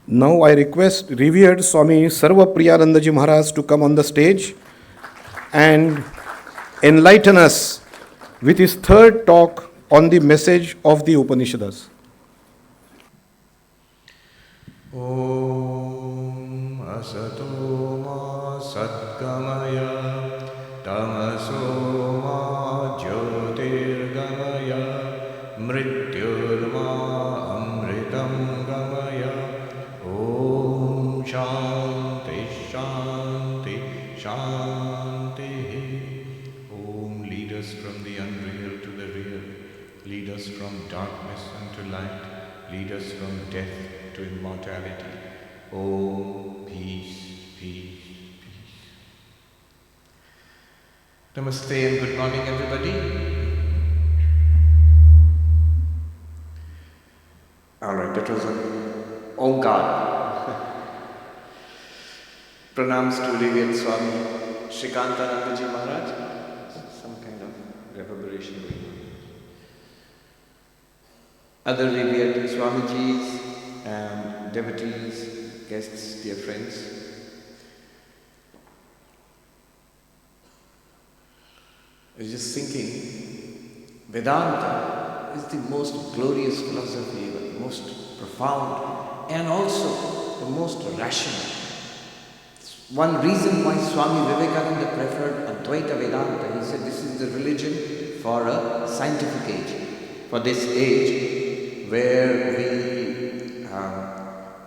Now I request revered Swami Sarvapriyananda Ji Maharaj to come on the stage and enlighten us with his third talk on the message of the Upanishads. Om Asato Ma Satgamaya Tamaso Ma Jyotirgamaya Mrityurma Amritam Gamaya Om Shanti Shanti Shanti. Om, lead us from the unreal to the real, lead us from darkness unto light, lead us from death to immortality. Om, peace, peace, peace. Namaste and good morning, everybody. Alright, that was an Omkar. Pranams to revered Swami Srikantananda Ji Maharaj. Some kind of reverberation going on. Other revered Swamijis, devotees, guests, dear friends. I was just thinking, Vedanta is the most glorious philosophy, the most profound, and also the most rational. It's one reason why Swami Vivekananda preferred Advaita Vedanta. He said this is the religion for a scientific age, for this age where we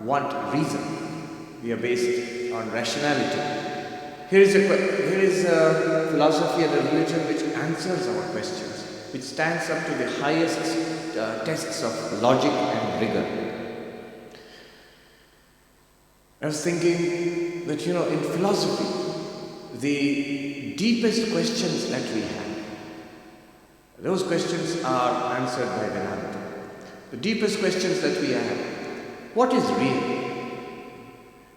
want reason. We are based on rationality. Here is a philosophy and a religion which answers our questions, which stands up to the highest tests of logic and rigor. I was thinking that, in philosophy, the deepest questions that we have, those questions are answered by Vedanta. The deepest questions that we have: what is real?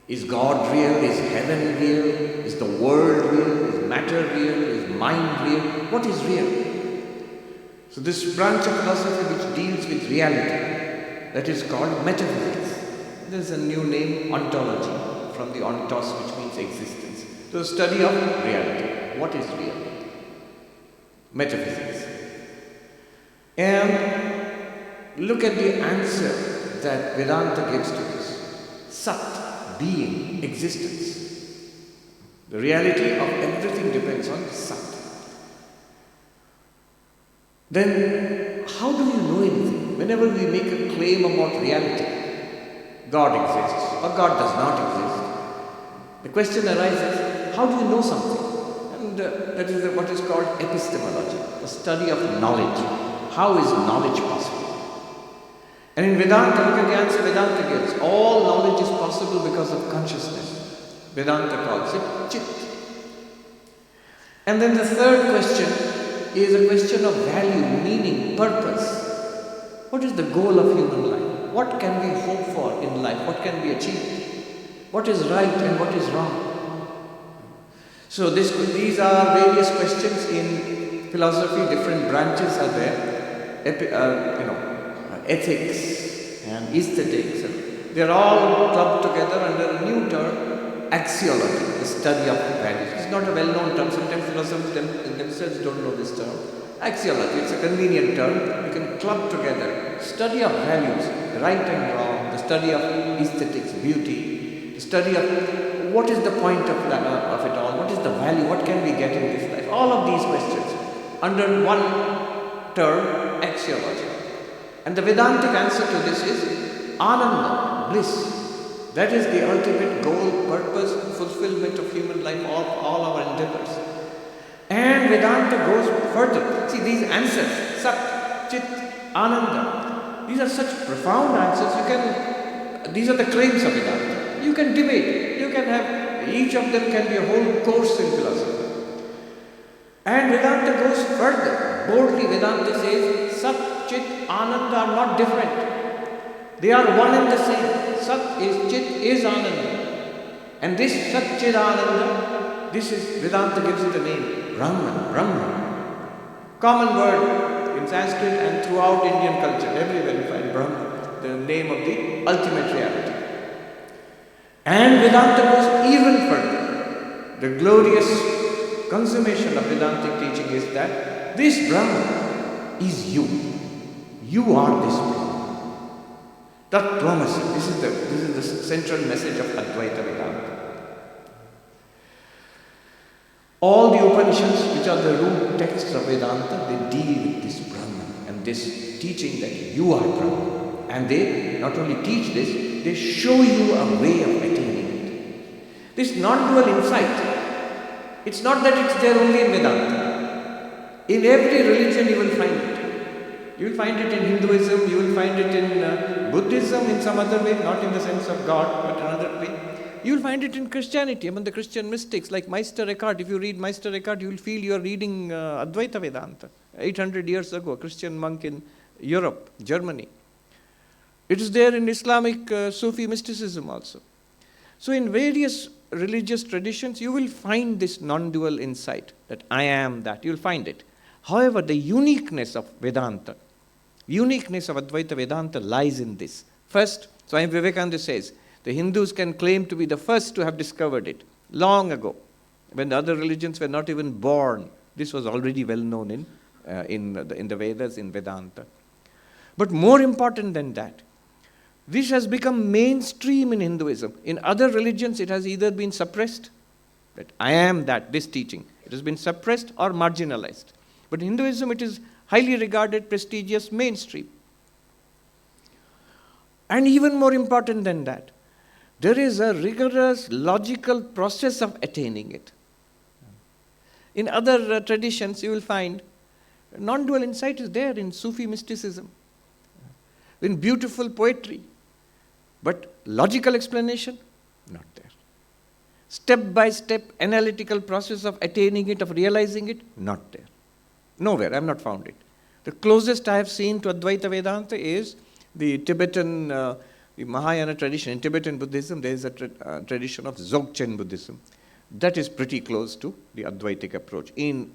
Is God real? Is heaven real? Is the world real? Is matter real? Is mind real? What is real? So this branch of philosophy which deals with reality, that is called metaphysics. There is a new name, ontology, from the ontos, which means existence. So the study of reality. What is real? Metaphysics. And look at the answer that Vedanta gives to this. Sat, being, existence. The reality of everything depends on Sat. Then, how do you know anything? Whenever we make a claim about reality, God exists or God does not exist, the question arises, how do you know something? And that is what is called epistemology, the study of knowledge. How is knowledge possible? And in Vedanta, look at the answer Vedanta gives. All knowledge is possible because of consciousness. Vedanta calls it Chit. And then the third question is a question of value, meaning, purpose. What is the goal of human life? What can we hope for in life? What can be achieved? What is right and what is wrong? So these are various questions in philosophy. Different branches are there. Ethics and aesthetics. They are all clubbed together under a new term, axiology, the study of values. It's not a well-known term. Sometimes philosophers themselves don't know this term. Axiology, it's a convenient term. You can club together study of values, right and wrong, the study of aesthetics, beauty, the study of what is the point of it all, what is the value, what can we get in this life. All of these questions under one term, axiology. And the Vedantic answer to this is Ananda, bliss. That is the ultimate goal, purpose, fulfillment of human life, all our endeavors. And Vedanta goes further. See, these answers, Sat, Chit, Ananda, these are such profound answers. These are the claims of Vedanta. You can debate. You can have, each of them can be a whole course in philosophy. And Vedanta goes further. Boldly, Vedanta says, Sat, Chit, Ananda are not different. They are one and the same. Sat is Chit is Ananda. And this Sat, Chit, Ananda, this is, Vedanta gives it a name, Brahman. Common word in Sanskrit and throughout Indian culture. Everywhere you find Brahman, the name of the ultimate reality. And Vedanta goes even further. The glorious consummation of Vedantic teaching is that this Brahman is you. You are this Brahman. Tattvamasi. This is the central message of Advaita Vedanta. All the Upanishads, which are the root texts of Vedanta, they deal with this Brahman and this teaching that you are Brahman. And they not only teach this, they show you a way of attaining it. This non-dual insight, it's not that it's there only in Vedanta. In every religion you will find it. You will find it in Hinduism, you will find it in Buddhism in some other way, not in the sense of God, but another way. You will find it in Christianity, among the Christian mystics like Meister Eckhart. If you read Meister Eckhart, you will feel you are reading Advaita Vedanta. 800 years ago, a Christian monk in Europe, Germany. It is there in Islamic Sufi mysticism also. So in various religious traditions, you will find this non-dual insight that I am that. You will find it. However, the uniqueness of Vedanta, uniqueness of Advaita Vedanta lies in this. First, Swami Vivekananda says, the Hindus can claim to be the first to have discovered it long ago, when the other religions were not even born. This was already well known in the Vedas, in Vedanta. But more important than that, this has become mainstream in Hinduism. In other religions, it has either been suppressed, that I am that, this teaching. It has been suppressed or marginalized. But in Hinduism, it is highly regarded, prestigious, mainstream. And even more important than that, there is a rigorous, logical process of attaining it. In other traditions, you will find non-dual insight is there in Sufi mysticism, in beautiful poetry, but logical explanation, not there. Step-by-step analytical process of attaining it, of realizing it, not there. Nowhere, I have not found it. The closest I have seen to Advaita Vedanta is the Tibetan, the Mahayana tradition. In Tibetan Buddhism, there is a tradition of Dzogchen Buddhism. That is pretty close to the Advaitic approach in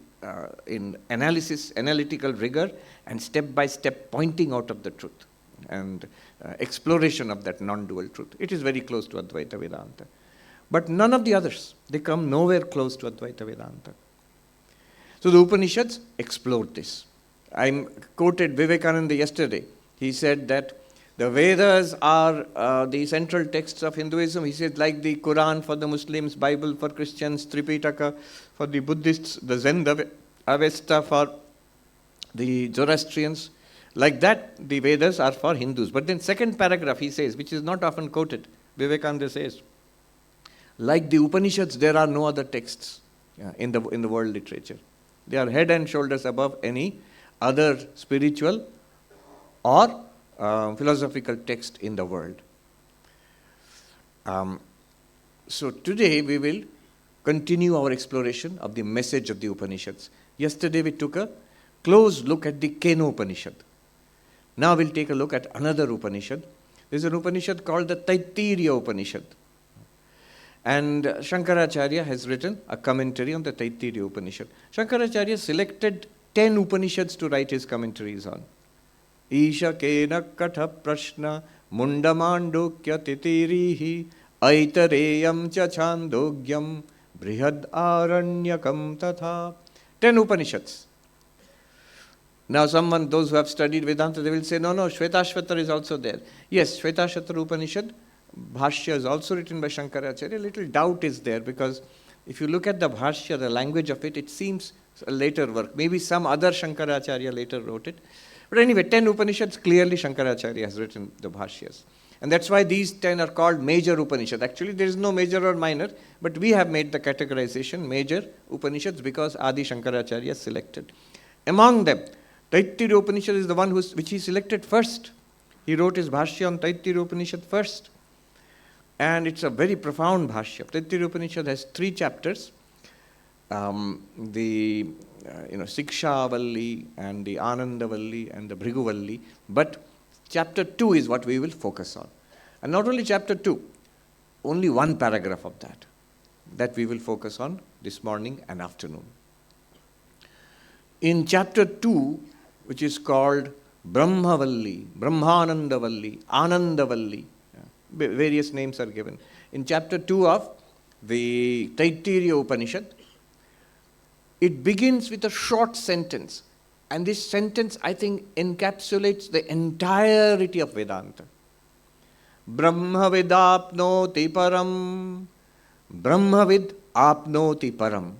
analysis, analytical rigor, and step-by-step pointing out of the truth and exploration of that non-dual truth. It is very close to Advaita Vedanta. But none of the others, they come nowhere close to Advaita Vedanta. So the Upanishads explored this. I quoted Vivekananda yesterday. He said that the Vedas are the central texts of Hinduism. He said, like the Quran for the Muslims, Bible for Christians, Tripitaka for the Buddhists, the Zen Avesta for the Zoroastrians. Like that, the Vedas are for Hindus. But then second paragraph he says, which is not often quoted, Vivekananda says, like the Upanishads, there are no other texts in the world literature. They are head and shoulders above any other spiritual or philosophical text in the world. So today we will continue our exploration of the message of the Upanishads. Yesterday we took a close look at the Keno Upanishad. Now we'll take a look at another Upanishad. There's an Upanishad called the Taitteriya Upanishad. And Shankaracharya has written a commentary on the Taitteriya Upanishad. Shankaracharya selected 10 Upanishads to write his commentaries on. Isha kena katha prashna mundamandokya titirihi aitareyam cha chandogyam brihad aranyakam tatha. 10 Upanishads. Now those who have studied Vedanta, they will say, no, Shvetashvatar is also there. Yes, Shvetashvatar Upanishad, Bhashya is also written by Shankaracharya. A little doubt is there because if you look at the Bhashya, the language of it, it seems a later work. Maybe some other Shankaracharya later wrote it. But anyway, 10 Upanishads, clearly Shankaracharya has written the Bhashyas. And that's why these 10 are called major Upanishads. Actually, there is no major or minor, but we have made the categorization major Upanishads because Adi Shankaracharya selected. Among them, Taitteriya Upanishad is the one which he selected first. He wrote his Bhashya on Taitteriya Upanishad first. And it's a very profound Bhashya. Taitteriya Upanishad has 3 chapters. The Sikshavalli and the Anandavalli and the Bhriguvalli. But chapter 2 is what we will focus on. And not only chapter 2, only one paragraph of that we will focus on this morning and afternoon. In chapter 2, which is called Brahmavalli, Brahmanandavalli, Anandavalli, various names are given. in chapter 2 of the Taitteriya Upanishad. It begins with a short sentence. And this sentence, I think, encapsulates the entirety of Vedanta. Brahma vidapnoti param. Brahma vid apnoti param.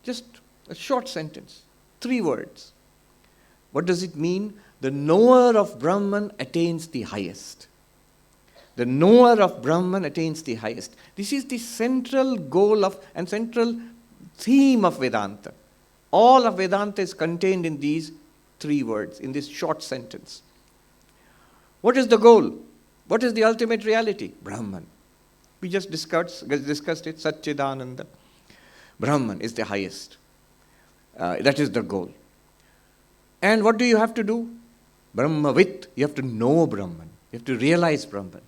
Just a short sentence. 3 words. What does it mean? The knower of Brahman attains the highest. The knower of Brahman attains the highest. This is the central goal of and central theme of Vedanta. All of Vedanta is contained in these 3 words, in this short sentence. What is the goal? What is the ultimate reality? Brahman. We just discussed it, Satchidananda. Brahman is the highest. That is the goal. And what do you have to do? Brahmavit. You have to know Brahman. You have to realize Brahman.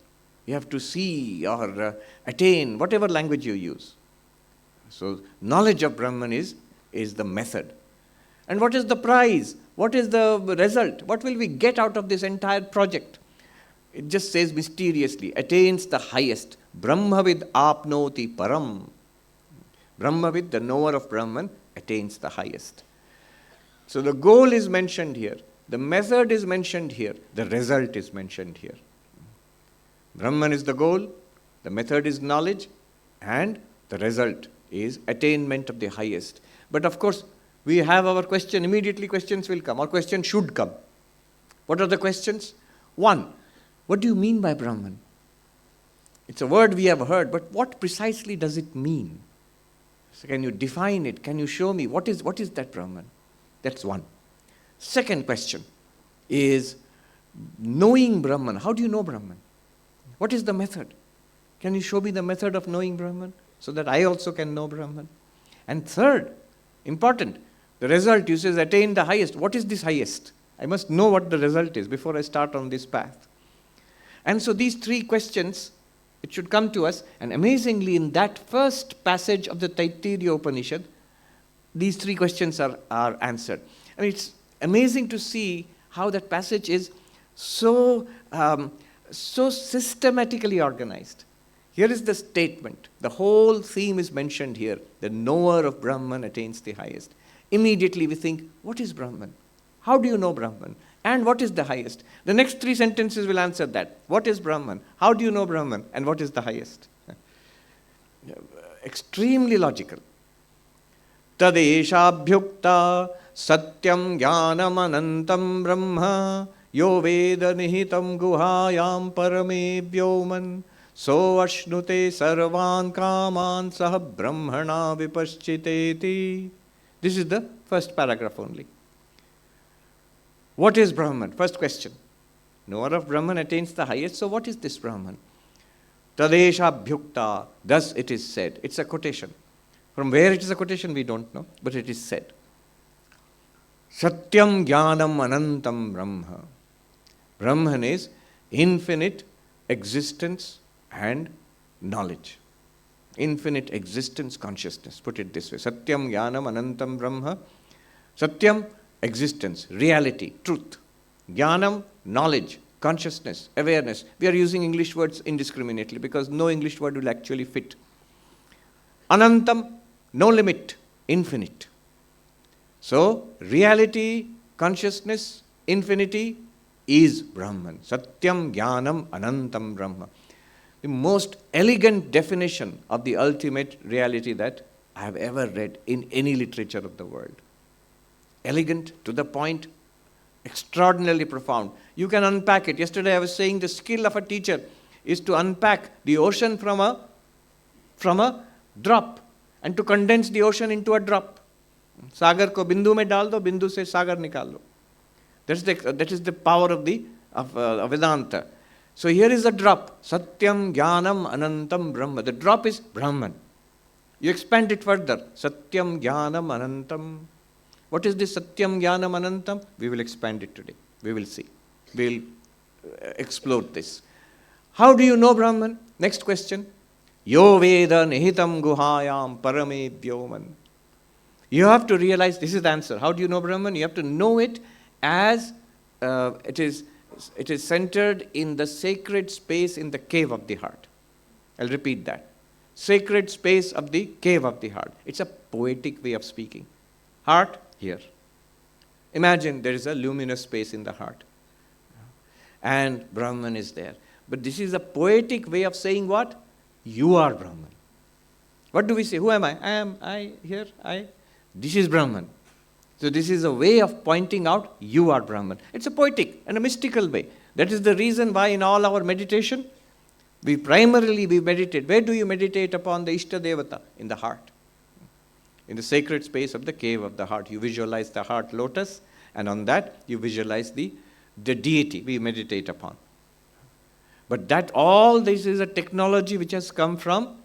You have to see or attain, whatever language you use. So, knowledge of Brahman is the method. And what is the prize? What is the result? What will we get out of this entire project? It just says mysteriously, attains the highest. Brahmavid apnoti param. Brahmavid, the knower of Brahman, attains the highest. So the goal is mentioned here. The method is mentioned here. The result is mentioned here. Brahman is the goal. The method is knowledge. And the result is attainment of the highest. But of course, we have our question. Immediately questions will come. Our question should come. What are the questions? 1. What do you mean by Brahman? It's a word we have heard, but what precisely does it mean? So can you define it? Can you show me what is that Brahman? That's 1. Second question is knowing Brahman. How do you know Brahman? What is the method? Can you show me the method of knowing Brahman so that I also can know Brahman? And third, important, the result, you says attain the highest. What is this highest? I must know what the result is before I start on this path. And so these 3 questions, it should come to us. And amazingly, in that first passage of the Taitteriya Upanishad, these 3 questions are answered. I mean, it's amazing to see how that passage is so systematically organized. Here is the statement. The whole theme is mentioned here. The knower of Brahman attains the highest. Immediately we think, what is Brahman? How do you know Brahman? And what is the highest? The next 3 sentences will answer that. What is Brahman? How do you know Brahman? And what is the highest? Extremely logical. Tadeshabhyukta satyam jnanam anantam brahma yo veda nihitam guhayam parame vyoman so ashnute sarvan kaman sah brahmana vipaschiteti. This is the first paragraph only. What is Brahman? First question. Knower of Brahman attains the highest, so what is this Brahman? Tadeshabhyukta, thus it is said. It's a quotation. From where it is a quotation, we don't know, but it is said. Satyam jnanam anantam brahma. Brahman is infinite existence and knowledge. Infinite existence, consciousness. Put it this way. Satyam jnanam anantam brahma. Satyam, existence, reality, truth. Jnanam, knowledge, consciousness, awareness. We are using English words indiscriminately because no English word will actually fit. Anantam, no limit, infinite. So, reality, consciousness, infinity is Brahman. Satyam jnanam anantam brahma. The most elegant definition of the ultimate reality that I have ever read in any literature of the world. Elegant, to the point, extraordinarily profound. You can unpack it. Yesterday I was saying the skill of a teacher is to unpack the ocean from a drop and to condense the ocean into a drop. Sagar ko bindu mein dal do, bindu se sagar nikal lo. That is the power of Vedanta. So here is a drop. Satyam jnanam anantam brahma. The drop is Brahman. You expand it further. Satyam jnanam anantam. What is this Satyam Jnanam Anantam? We will expand it today. We will see. We will explore this. How do you know Brahman? Next question. Yo Veda Nihitam Guhayam Parame Vyoman. You have to realize this is the answer. How do you know Brahman? You have to know it as it is centered in the sacred space in the cave of the heart. I'll repeat that. Sacred space of the cave of the heart. It's a poetic way of speaking. Heart, here. Imagine there is a luminous space in the heart. And Brahman is there. But this is a poetic way of saying what? You are Brahman. What do we say? Who am I? I am, I, here, I. This is Brahman. So this is a way of pointing out you are Brahman. It's a poetic and a mystical way. That is the reason why in all our meditation, we meditate. Where do you meditate upon the Ishta Devata? In the heart. In the sacred space of the cave of the heart. You visualize the heart lotus, and on that you visualize the deity we meditate upon. But that all this is a technology which has come from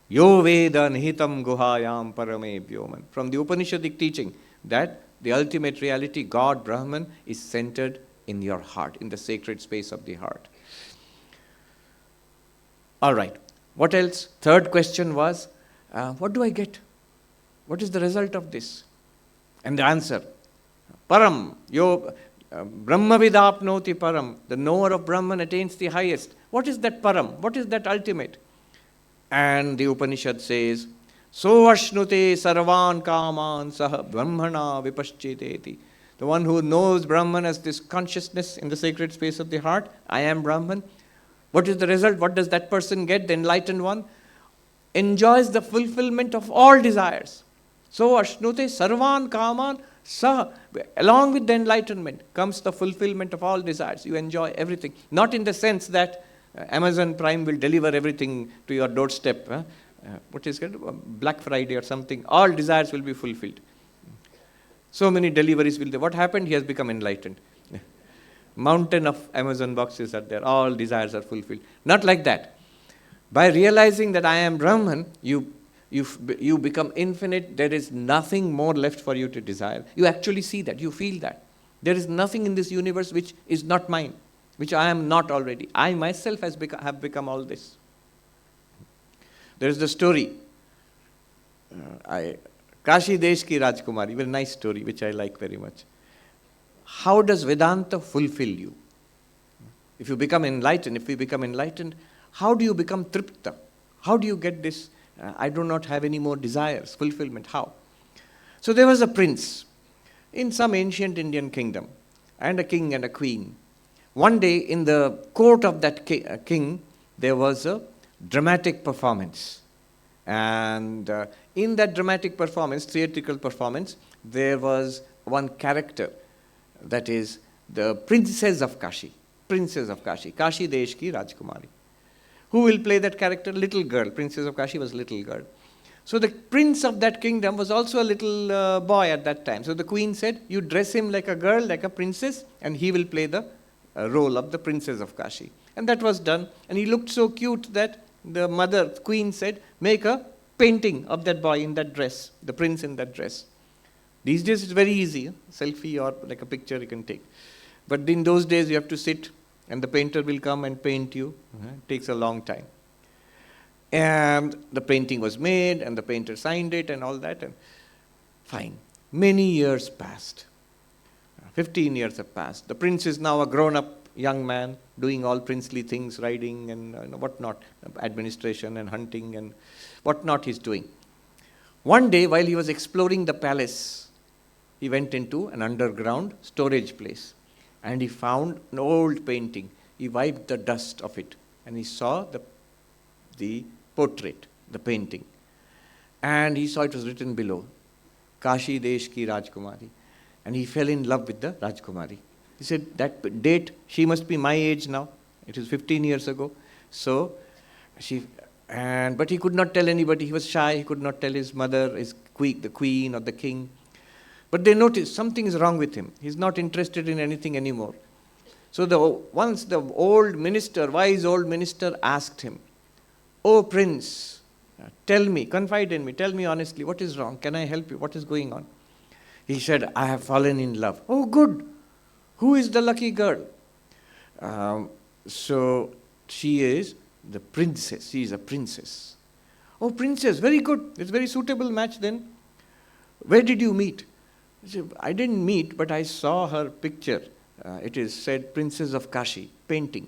Yo Veda Nihitam Guhayam Parame Vyoman. From the Upanishadic teaching that the ultimate reality, God, Brahman, is centered in your heart, in the sacred space of the heart. All right. What else? Third question was, what do I get? What is the result of this? And the answer, Param, Brahma Vidapnoti Param, the knower of Brahman attains the highest. What is that Param? What is that ultimate? And the Upanishad says, So Ashnute Sarvan Kaman Saha Brahmana Vipaschiteti. The one who knows Brahman as this consciousness in the sacred space of the heart, I am Brahman. What is the result? What does that person get? The enlightened one enjoys the fulfillment of all desires. So Ashnute Sarvan Kaman Saha. Along with the enlightenment comes the fulfillment of all desires. You enjoy everything. Not in the sense that Amazon Prime will deliver everything to your doorstep. What is it? Black Friday or something. All desires will be fulfilled. So many deliveries will there. What happened? He has become enlightened. Mountain of Amazon boxes are there. All desires are fulfilled. Not like that. By realizing that I am Brahman, you become infinite. There is nothing more left for you to desire. You actually see that. You feel that. There is nothing in this universe which is not mine, which I am not already. I myself have become all this. There is the story. Kashi Desh ki Rajkumari, very nice story, which I like very much. How does Vedanta fulfill you? If we become enlightened, how do you become tripta? How do you get this, I do not have any more desires, fulfillment? How? So there was a prince in some ancient Indian kingdom, and a king and a queen. One day in the court of that king, there was a dramatic performance. And in that dramatic performance, theatrical performance, there was one character, that is the princess of Kashi, Kashi Desh ki Rajkumari. Who will play that character? Little girl. Princess of Kashi was little girl. So the prince of that kingdom was also a little boy at that time. So the queen said, you dress him like a girl, like a princess, and he will play the role of the princess of Kashi. And that was done. And he looked so cute that the queen said, make a painting of that boy in that dress, the prince in that dress. These days it's very easy, selfie or like a picture you can take. But in those days you have to sit and the painter will come and paint you. It takes a long time. And the painting was made and the painter signed it and all that. And fine. Many years passed. 15 years have passed. The prince is now a grown-up young man doing all princely things, riding and whatnot, administration and hunting and whatnot he's doing. One day, while he was exploring the palace, he went into an underground storage place and he found an old painting. He wiped the dust of it and he saw the portrait, the painting. And he saw it was written below, Kashi Desh ki Rajkumari. And he fell in love with the Rajkumari. He said, that date, she must be my age now. It is 15 years ago. So, but he could not tell anybody. He was shy. He could not tell his mother, the queen or the king. But they noticed something is wrong with him. He's not interested in anything anymore. So once the wise old minister asked him, Oh prince, tell me, confide in me, tell me honestly, what is wrong? Can I help you? What is going on? He said, I have fallen in love. Oh good. Who is the lucky girl? So she is the princess. She is a princess. Oh, princess, very good. It's a very suitable match then. Where did you meet? He said, I didn't meet, but I saw her picture. It is said, Princess of Kashi, painting.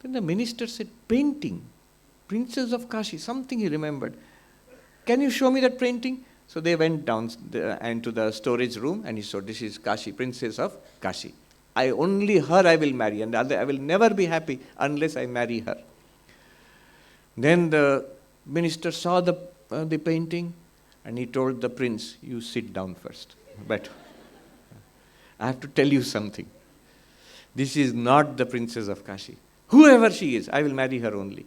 Then the minister said, painting? Princess of Kashi, something he remembered. Can you show me that painting? So they went down into the storage room and he saw, this is Kashi, Princess of Kashi. Only her I will marry, and I will never be happy unless I marry her. Then the minister saw the painting and he told the prince, you sit down first. But I have to tell you something. This is not the Princess of Kashi. Whoever she is, I will marry her only.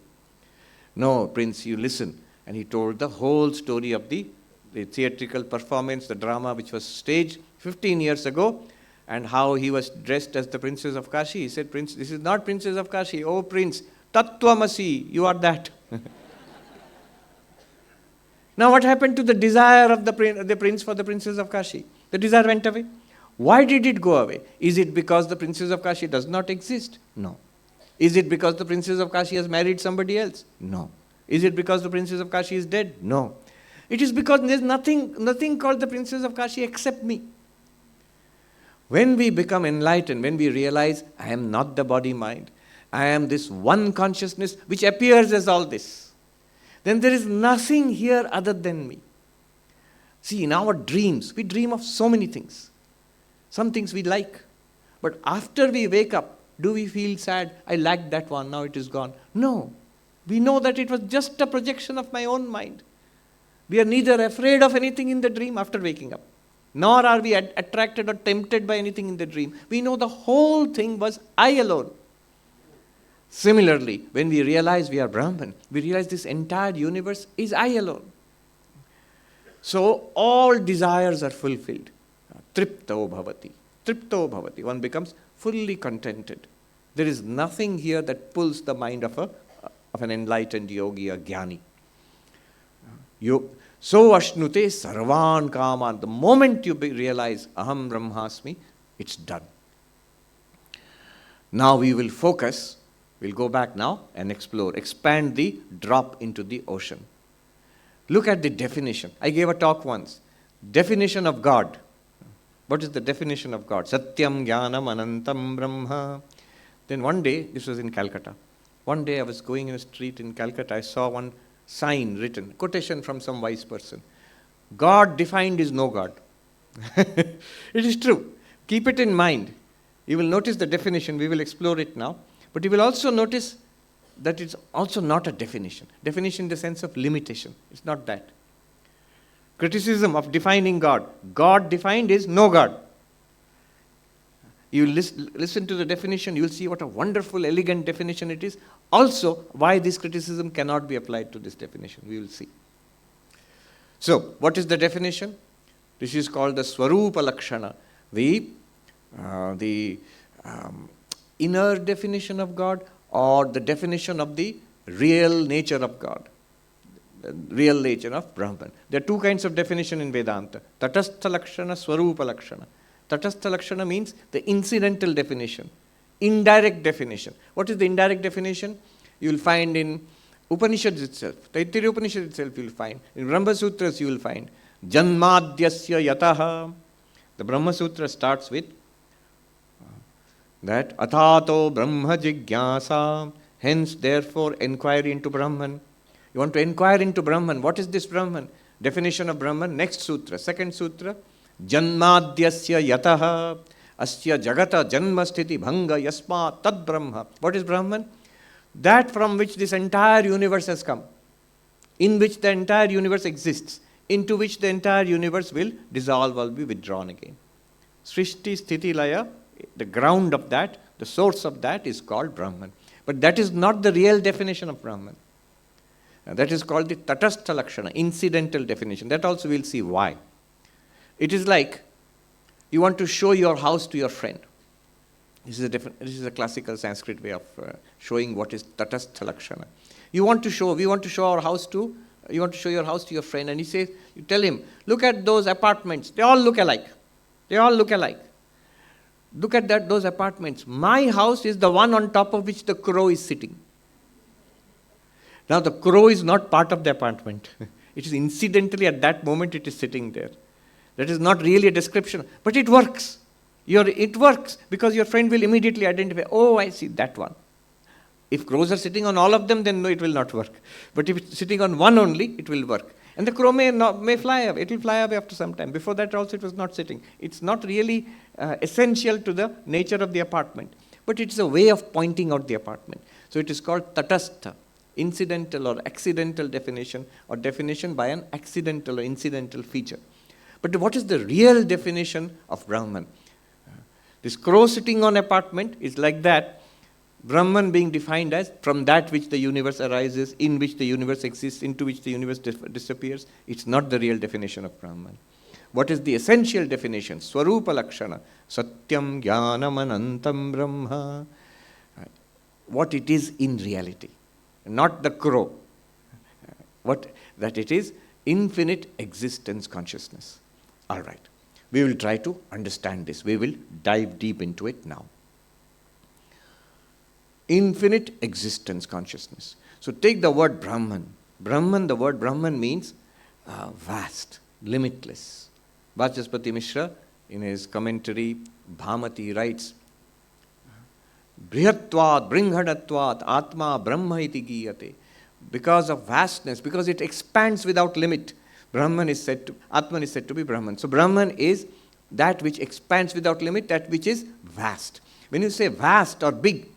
No, prince, you listen. And he told the whole story of the theatrical performance, the drama which was staged 15 years ago, and how he was dressed as the Princess of Kashi. He said, Prince, this is not Princess of Kashi. Oh, Prince, Tattvamasi, you are that. Now what happened to the desire of the prince for the Princess of Kashi? The desire went away. Why did it go away? Is it because the Princess of Kashi does not exist? No. Is it because the Princess of Kashi has married somebody else? No. Is it because the Princess of Kashi is dead? No. It is because there is nothing called the Princess of Kashi except me. When we become enlightened, when we realize, I am not the body-mind, I am this one consciousness which appears as all this, then there is nothing here other than me. See, in our dreams, we dream of so many things. Some things we like. But after we wake up, do we feel sad? I liked that one, now it is gone. No. We know that it was just a projection of my own mind. We are neither afraid of anything in the dream after waking up, nor are we attracted or tempted by anything in the dream. We know the whole thing was I alone. Similarly, when we realize we are Brahman, we realize this entire universe is I alone. So all desires are fulfilled. Tripto bhavati. Tripto bhavati. One becomes fully contented. There is nothing here that pulls the mind of an enlightened yogi, a jnani. So ashnute sarvan kaman. The moment you realize aham brahmasmi, it's done. Now we will focus. We'll go back now and explore, expand the drop into the ocean. Look at the definition. I gave a talk once. Definition of God. What is the definition of God? Satyam Jnanam Anantam Brahma. Then one day, this was in Calcutta. One day I was going in a street in Calcutta. I saw one sign written, quotation from some wise person. God defined is no God. It is true. Keep it in mind. You will notice the definition. We will explore it now. But you will also notice that it's also not a definition. Definition in the sense of limitation. It's not that. Criticism of defining God. God defined is no God. You listen to the definition, you will see what a wonderful, elegant definition it is. Also, why this criticism cannot be applied to this definition. We will see. So, what is the definition? This is called the Swarupa Lakshana. The inner definition of God, or the definition of the real nature of God, the real nature of Brahman. There are two kinds of definition in Vedanta. Tatastha Lakshana, Swarupa Lakshana. Tatastha Lakshana means the incidental definition, indirect definition. What is the indirect definition? You will find in Upanishads itself, Taitteriya Upanishad itself you will find. In Brahma Sutras you will find Janmadhyasya Yataha. The Brahma Sutra starts with that Athato Brahma Jigyasa, hence therefore inquiry into Brahman. You want to inquire into Brahman. What is this Brahman? Definition of Brahman, next sutra, second sutra. Janmadhyasya Yataha Asya Jagata Janmasthiti Bhanga Yasma Tad Brahma. What is Brahman? That from which this entire universe has come, in which the entire universe exists, into which the entire universe will dissolve or be withdrawn again. Srishti Sthiti Laya, the ground of that, the source of that is called Brahman. But that is not the real definition of Brahman. That is called the Tatastha Lakshana, incidental definition. That also we'll see why. It is like you want to show your house to your friend. This is a classical Sanskrit way of showing what is Tatastha Lakshana. We want to show your house to your friend, and he says, you tell him, look at those apartments. They all look alike. Look at those apartments. My house is the one on top of which the crow is sitting. Now the crow is not part of the apartment. It is incidentally at that moment it is sitting there. That is not really a description, but it works. It works because your friend will immediately identify, oh, I see that one. If crows are sitting on all of them, then no, it will not work. But if it's sitting on one only, it will work. And the crow may fly away. It will fly away after some time. Before that also it was not sitting. It's not really essential to the nature of the apartment. But it's a way of pointing out the apartment. So it is called tatastha, incidental or accidental definition, or definition by an accidental or incidental feature. But what is the real definition of Brahman? This crow sitting on apartment is like that. Brahman being defined as from that which the universe arises, in which the universe exists, into which the universe disappears. It's not the real definition of Brahman. What is the essential definition? Swarupa Lakshana. Satyam Jnanam Anantam Brahma. What it is in reality. Not the crow. That it is infinite existence consciousness. All right. We will try to understand this. We will dive deep into it now. Infinite existence consciousness. So take the word Brahman. The word Brahman means vast, limitless. Vachaspati Mishra, in his commentary, Bhamati writes, Brihatvat, Bringhadhatvat, Atma Brahma iti giyate. Because of vastness, because it expands without limit, Atman is said to be Brahman. So Brahman is that which expands without limit, that which is vast. When you say vast or big,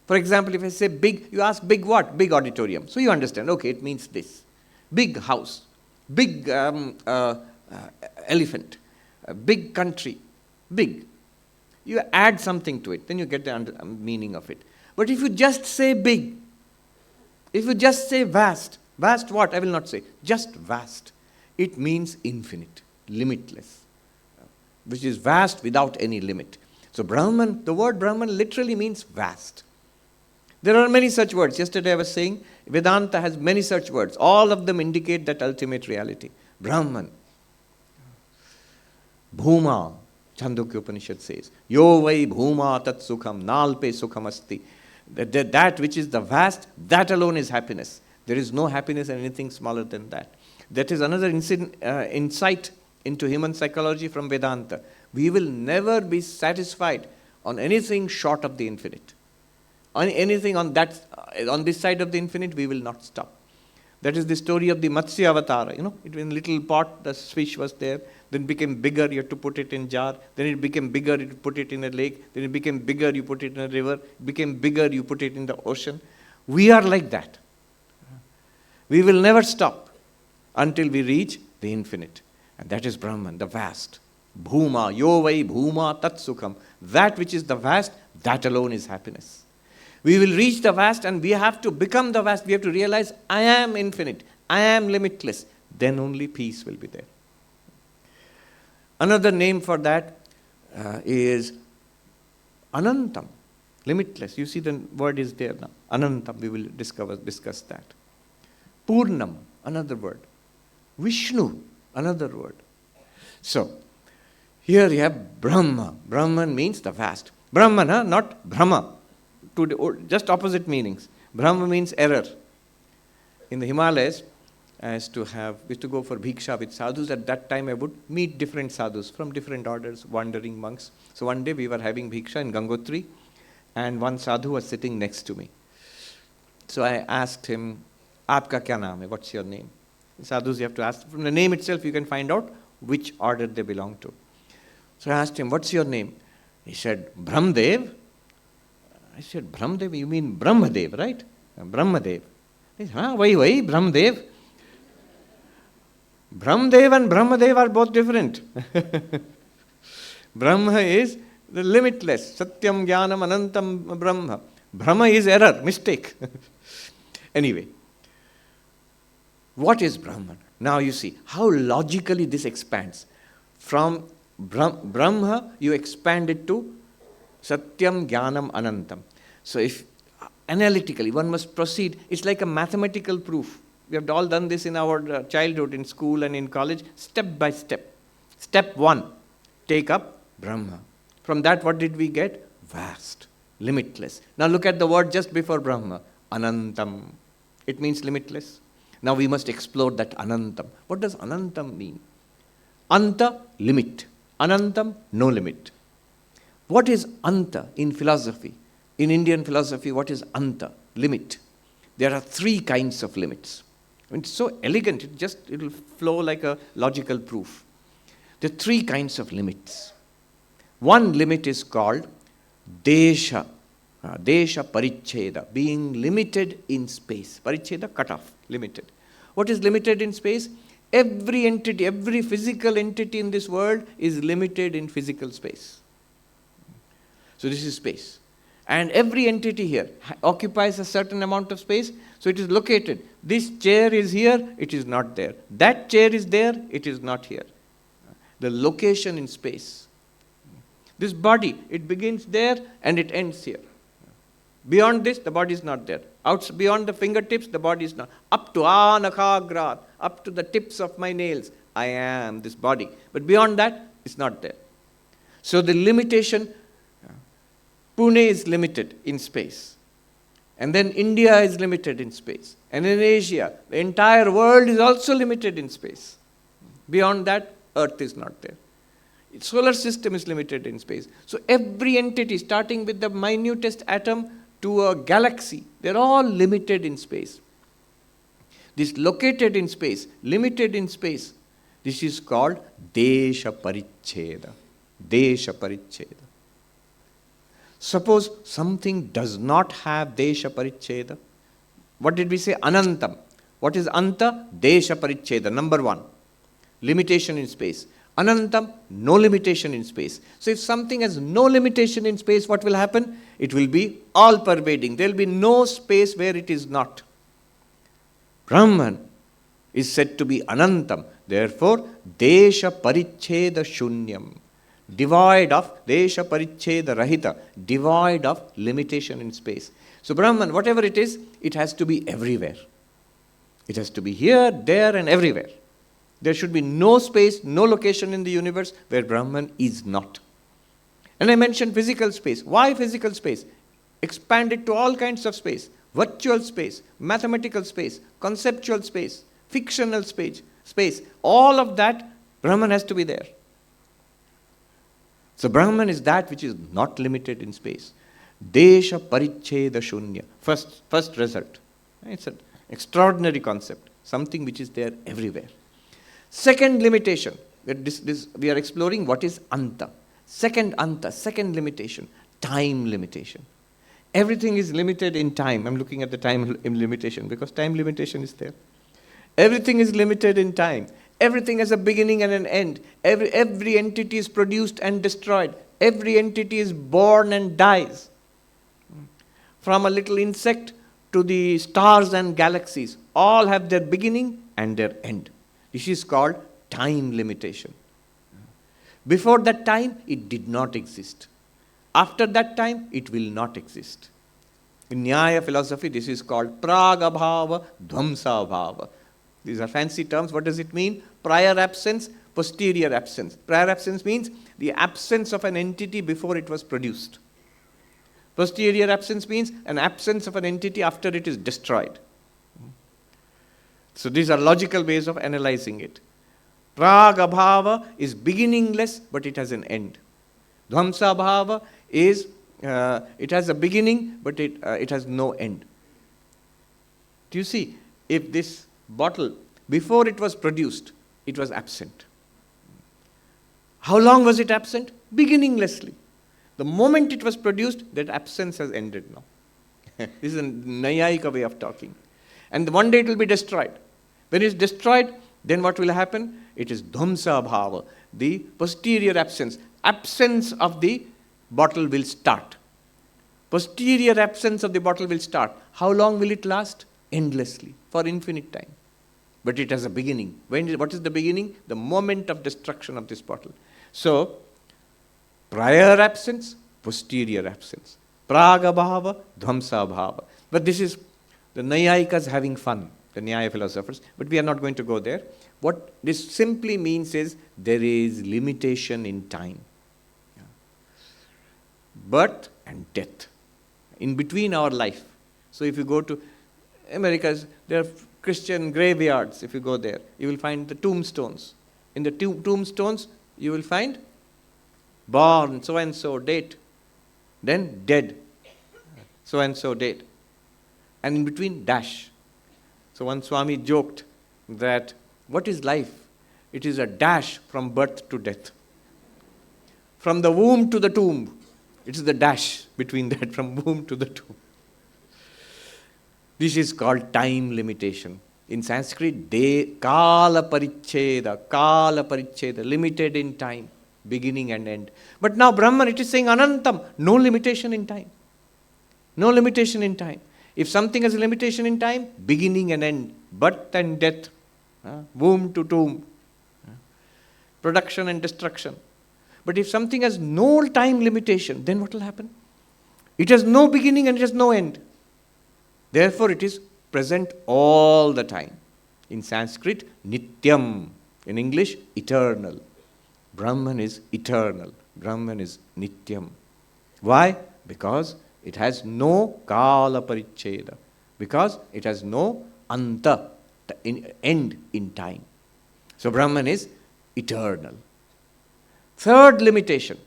for example, if I say big, you ask big what? Big auditorium. So you understand, okay, it means this. Big house, big elephant, big country, big. You add something to it, then you get the meaning of it. But if you just say big, if you just say vast what? I will not say. Just vast. It means infinite, limitless, which is vast without any limit. So Brahman, the word Brahman literally means vast. There are many such words. Yesterday I was saying Vedanta has many such words. All of them indicate that ultimate reality. Brahman. Bhuma, Chandogya Upanishad says, Yo vai bhuma tat sukham, nalpe sukham asti. That which is the vast, that alone is happiness. There is no happiness in anything smaller than that. That is another insight into human psychology from Vedanta. We will never be satisfied on anything short of the infinite. On anything on this side of the infinite, we will not stop. That is the story of the Matsya Avatar. It was in a little pot, the fish was there, then it became bigger, you had to put it in jar, then it became bigger, you put it in a lake, then it became bigger, you put it in a river, it became bigger, you put it in the ocean. We are like that. We will never stop until we reach the infinite. And that is Brahman, the vast. Bhuma, yo vai bhuma tat sukham. That which is the vast, that alone is happiness. We will reach the vast and we have to become the vast. We have to realize, I am infinite. I am limitless. Then only peace will be there. Another name for that is Anantam, limitless. You see the word is there now. Anantam, we will discuss that. Purnam, another word. Vishnu, another word. So, here you have Brahma. Brahman means the vast. Brahmana, not Brahma. Just opposite meanings. Brahma means error. In the Himalayas, I used to go for bhiksha with sadhus. At that time, I would meet different sadhus from different orders, wandering monks. So one day we were having bhiksha in Gangotri, and one sadhu was sitting next to me. So I asked him, Aapka kya naam hai? What's your name? Sadhus, you have to ask. From the name itself, you can find out which order they belong to. So I asked him, what's your name? He said, Brahmdev. I said, Brahmdev, you mean Brahmadev, right? Brahmadev. He said, why, Brahmadev? Brahmadev and Brahmadev are both different. Brahma is the limitless. Satyam Jnanam Anantam Brahma. Brahma is error, mistake. Anyway, what is Brahman? Now you see how logically this expands. From Brahma, you expand it to Satyam Jnanam Anantam. So if analytically one must proceed, it's like a mathematical proof. We have all done this in our childhood, in school and in college, step by step. Step 1, take up Brahma. From that, what did we get? Vast, limitless. Now look at the word just before Brahma, Anantam. It means limitless. Now we must explore that Anantam. What does Anantam mean? Anta, limit. Anantam, no limit. What is Anta in philosophy? In Indian philosophy, what is anta? Limit. There are three kinds of limits. I mean, it's so elegant, it will flow like a logical proof. There are three kinds of limits. One limit is called desha, desha paricheda, being limited in space. Paricheda, cut off, limited. What is limited in space? Every entity, every physical entity in this world is limited in physical space. So this is space. And every entity here occupies a certain amount of space, so it is located. This chair is here, it is not there. That chair is there, it is not here. The location in space. This body, it begins there and it ends here. Beyond this, the body is not there. Beyond the fingertips, the body is not. Up to anakagrat, up to the tips of my nails, I am this body. But beyond that, it's not there. So the limitation, Pune is limited in space. And then India is limited in space. And in Asia, the entire world is also limited in space. Beyond that, Earth is not there. Its solar system is limited in space. So every entity, starting with the minutest atom to a galaxy, they're all limited in space. This located in space, limited in space, this is called desha paricheda. Desha paricheda. Suppose something does not have desha paricheda. What did we say? Anantam. What is anta? Desha paricheda. Number one, limitation in space. Anantam, no limitation in space. So if something has no limitation in space, what will happen? It will be all-pervading. There will be no space where it is not. Brahman is said to be anantam. Therefore, desha paricheda shunyam. Devoid of desha paricheda rahita. Devoid of limitation in space. So Brahman, whatever it is, it has to be everywhere. It has to be here, there and everywhere. There should be no space, no location in the universe where Brahman is not. And I mentioned physical space. Why physical space? Expand it to all kinds of space. Virtual space, mathematical space, conceptual space, fictional space. All of that, Brahman has to be there. So Brahman is that which is not limited in space. Desha paricheda shunya. First result. It's an extraordinary concept. Something which is there everywhere. Second limitation, we are exploring what is anta. Second limitation, time limitation. Everything is limited in time. I'm looking at the time limitation because time limitation is there. Everything is limited in time. Everything has a beginning and an end. Every entity is produced and destroyed. Every entity is born and dies. From a little insect to the stars and galaxies, all have their beginning and their end. This is called time limitation. Before that time, it did not exist. After that time, it will not exist. In Nyaya philosophy, this is called pragabhava, dvamsabhava. These are fancy terms. What does it mean? Prior absence, posterior absence. Prior absence means the absence of an entity before it was produced. Posterior absence means an absence of an entity after it is destroyed. So these are logical ways of analyzing it. Pragabhava is beginningless, but it has an end. Dvamsabhava is, it has a beginning, but it has no end. Do you see? If this bottle, before it was produced, it was absent. How long was it absent? Beginninglessly. The moment it was produced, that absence has ended now. This is a Nayayika way of talking. And one day it will be destroyed. When it is destroyed, then what will happen? It is dhamsa bhava, the posterior absence. Absence of the bottle will start. Posterior absence of the bottle will start. How long will it last? Endlessly, for infinite time. But it has a beginning. What is the beginning? The moment of destruction of this bottle. So, prior absence, posterior absence. Pragabhava, dhamsabhava. But this is the Nayayikas having fun, the Nyaya philosophers, but we are not going to go there. What this simply means is there is limitation in time. Birth and death. In between our life. So if you go to America, there are Christian graveyards. If you go there, you will find the tombstones. In the tombstones, you will find born, so and so, date. Then dead. so and so date. And in between, dash. So one Swami joked that what is life? It is a dash from birth to death. From the womb to the tomb. It is the dash between that, from womb to the tomb. This is called time limitation. In Sanskrit, kala paricheda, limited in time, beginning and end. But now Brahman, it is saying anantam, no limitation in time. No limitation in time. If something has a limitation in time, beginning and end, birth and death, womb to tomb, production and destruction. But if something has no time limitation, then what will happen? It has no beginning and it has no end. Therefore, it is present all the time. In Sanskrit, nityam. In English, eternal. Brahman is eternal. Brahman is nityam. Why? Because it has no kala paricheda. Because it has no anta, end in time. So Brahman is eternal. Third limitation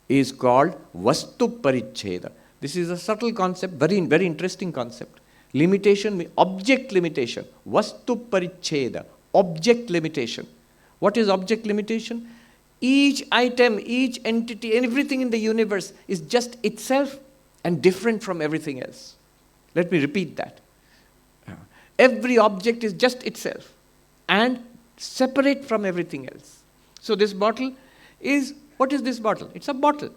is called vastu paricheda. This is a subtle concept, very, very interesting concept. Limitation, object limitation. Vastu paricheda, object limitation. What is object limitation? Each item, each entity, everything in the universe is just itself and different from everything else. Let me repeat that. Every object is just itself and separate from everything else. So this bottle is, what is this bottle? It's a bottle.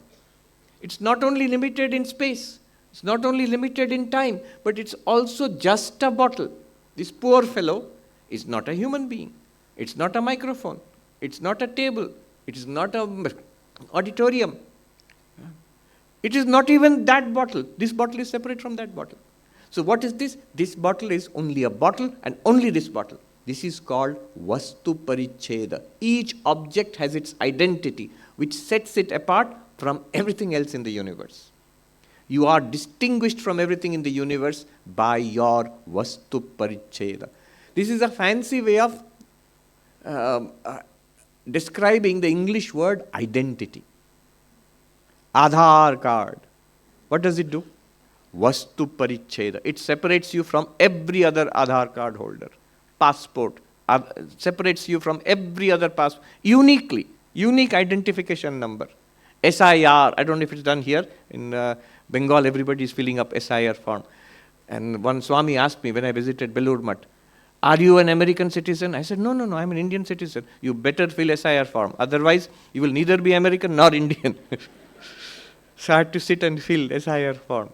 It's not only limited in space, it's not only limited in time, but it's also just a bottle. This poor fellow is not a human being. It's not a microphone. It's not a table. It is not an auditorium. It is not even that bottle. This bottle is separate from that bottle. So what is this? This bottle is only a bottle and only this bottle. This is called vastu paricheda. Each object has its identity, which sets it apart from everything else in the universe. You are distinguished from everything in the universe by your vastu paricheda. This is a fancy way of describing the English word identity. Aadhaar card. What does it do? Vastu paricheda. It separates you from every other Aadhaar card holder. Passport separates you from every other passport. Uniquely. Unique identification number. SIR. I don't know if it's done here. In Bengal, everybody is filling up SIR form. And one Swami asked me when I visited Belur Math, are you an American citizen? I said, no, I'm an Indian citizen. You better fill SIR form. Otherwise, you will neither be American nor Indian. So I had to sit and fill SIR form.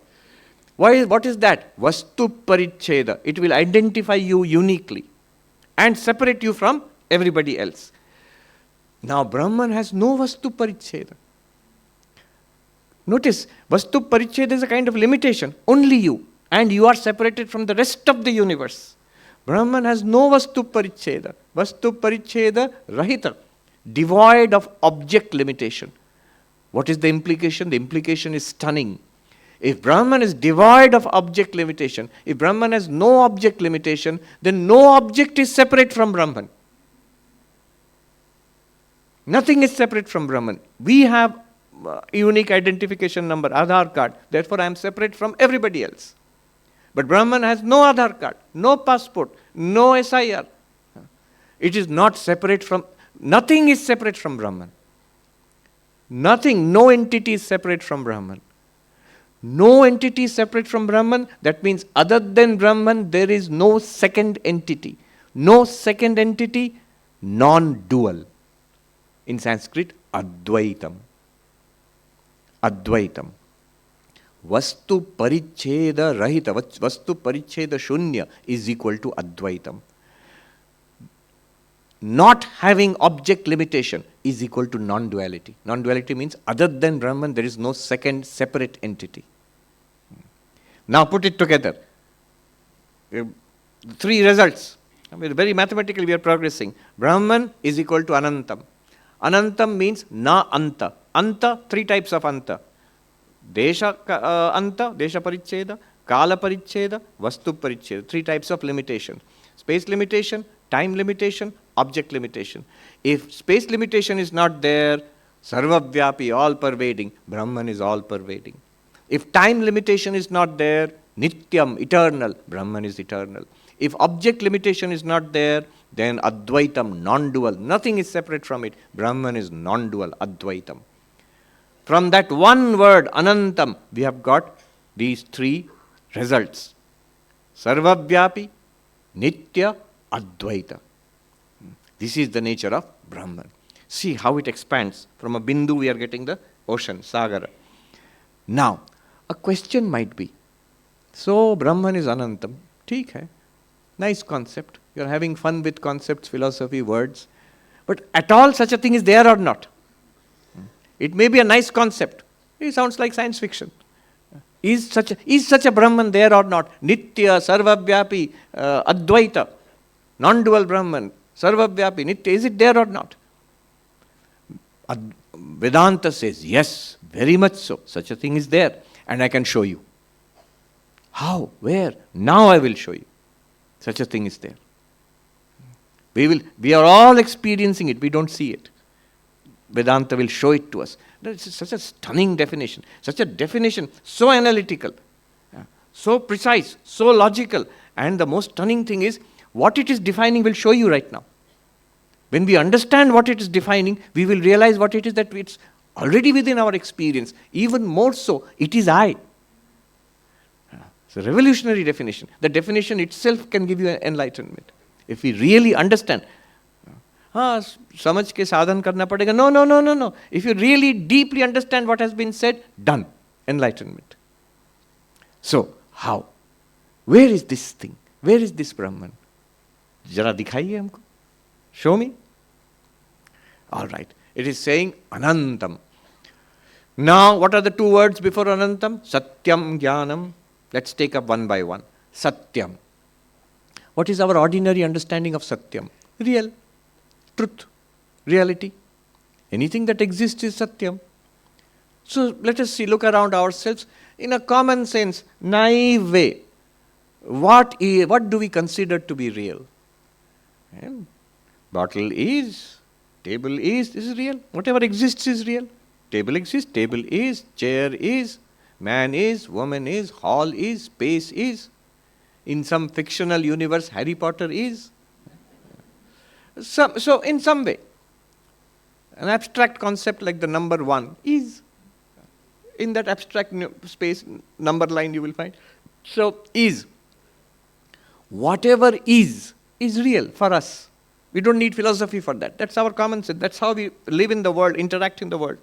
What is that? Vastu paricheda. It will identify you uniquely and separate you from everybody else. Now, Brahman has no vastu paricheda. Notice, vastu paricheda is a kind of limitation. Only you. And you are separated from the rest of the universe. Brahman has no vastu paricheda. Vastu paricheda rahita. Devoid of object limitation. What is the implication? The implication is stunning. If Brahman is devoid of object limitation, if Brahman has no object limitation, then no object is separate from Brahman. Nothing is separate from Brahman. We have a unique identification number, Aadhaar card. Therefore, I am separate from everybody else. But Brahman has no Aadhaar card, no passport, no SIR. It is not separate from, nothing is separate from Brahman. Nothing, no entity is separate from Brahman. No entity is separate from Brahman. That means other than Brahman, there is no second entity. No second entity, non-dual. In Sanskrit, Advaitam. Advaitam. Vastu paricheda rahita, vastu paricheda shunya is equal to Advaitam. Not having object limitation is equal to non-duality. Non-duality means other than Brahman, there is no second separate entity. Now put it together. Three results. Very mathematically we are progressing. Brahman is equal to Anantam. Anantam means na anta. Anta, three types of anta. Desha anta, desha paricheda, kala paricheda, vastu paricheda. Three types of limitation. Space limitation, time limitation, object limitation. If space limitation is not there, sarvavyapi, all pervading, Brahman is all pervading. If time limitation is not there, Nityam, eternal, Brahman is eternal. If object limitation is not there, then Advaitam, non-dual, nothing is separate from it. Brahman is non-dual, Advaitam. From that one word, Anantam, we have got these three results. Sarvavyapi, Nitya, Advaita. This is the nature of Brahman. See how it expands. From a bindu we are getting the ocean, Sagara. Now, a question might be, so Brahman is Anantam. Theek hai. Nice concept. You are having fun with concepts, philosophy, words. But at all such a thing is there or not? It may be a nice concept. It sounds like science fiction. Is such a Brahman there or not? Nitya, Sarvavyapi, Advaita, non-dual Brahman, Sarvavyapi, Nitya, is it there or not? Vedanta says, yes, very much so. Such a thing is there. And I can show you. How? Where? Now I will show you. Such a thing is there. We are all experiencing it. We don't see it. Vedanta will show it to us. It's such a stunning definition. Such a definition, so analytical, so precise, so logical. And the most stunning thing is, what it is defining will show you right now. When we understand what it is defining, we will realize what it is that it's already within our experience. Even more so, it is I. It's a revolutionary definition. The definition itself can give you enlightenment. If we really understand, समझ के साधन करना पड़ेगा. No. If you really deeply understand what has been said, done. Enlightenment. So, how? Where is this thing? Where is this Brahman? जरा दिखाइए हमको. Show me. All right. It is saying Anantam. Now, what are the two words before Anantam? Satyam, Jnanam. Let's take up one by one. Satyam. What is our ordinary understanding of Satyam? Real. Truth. Reality. Anything that exists is Satyam. So, let us see, look around ourselves. In a common sense, naive way, what do we consider to be real? And bottle is, table is, this is real. Whatever exists is real. Table exists, table is, chair is, man is, woman is, hall is, space is. In some fictional universe, Harry Potter is. So in some way, an abstract concept like the number 1 is. In that abstract space, number line you will find. So is. Whatever is real for us. We don't need philosophy for that. That's our common sense. That's how we live in the world, interact in the world.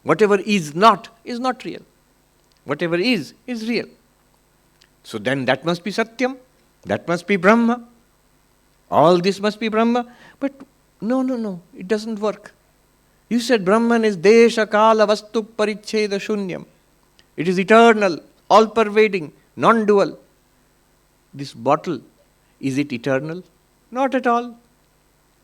Whatever is not real. Whatever is real. So then that must be Satyam. That must be Brahma. All this must be Brahma. But no. It doesn't work. You said Brahman is Desha Kala Vastu Paricheda Shunyam. It is eternal, all-pervading, non-dual. This bottle, is it eternal? Not at all.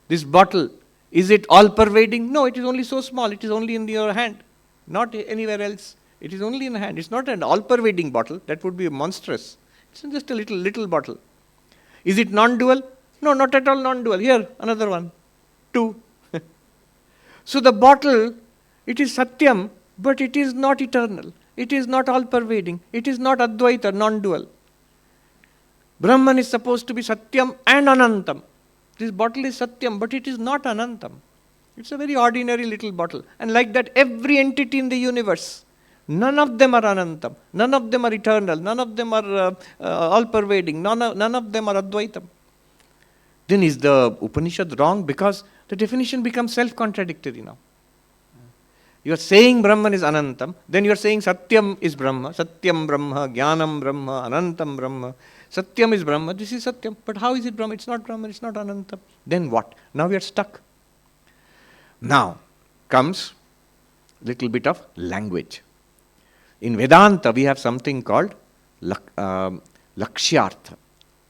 This bottle, is it all-pervading? No, it is only so small. It is only in your hand, not anywhere else. It is only in the hand. It's not an all-pervading bottle. That would be monstrous. It's just a little bottle. Is it non-dual? No, not at all non-dual. Here, another one. 2. So the bottle, it is Satyam, but it is not eternal. It is not all-pervading. It is not Advaita, non-dual. Brahman is supposed to be Satyam and Anantam. This bottle is Satyam, but it is not Anantam. It's a very ordinary little bottle. And like that, every entity in the universe, none of them are Anantam. None of them are eternal. None of them are all-pervading. None of them are Advaitam. Then is the Upanishad wrong? Because the definition becomes self-contradictory now. You are saying Brahman is Anantam, then you are saying Satyam is Brahma, Satyam Brahma, Jnanam Brahma, Anantam Brahma. Satyam is Brahma, this is Satyam. But how is it Brahma? It's not Brahman, it's not Anantam. Then what? Now we are stuck. Now comes little bit of language. In Vedanta we have something called Lakshyartha,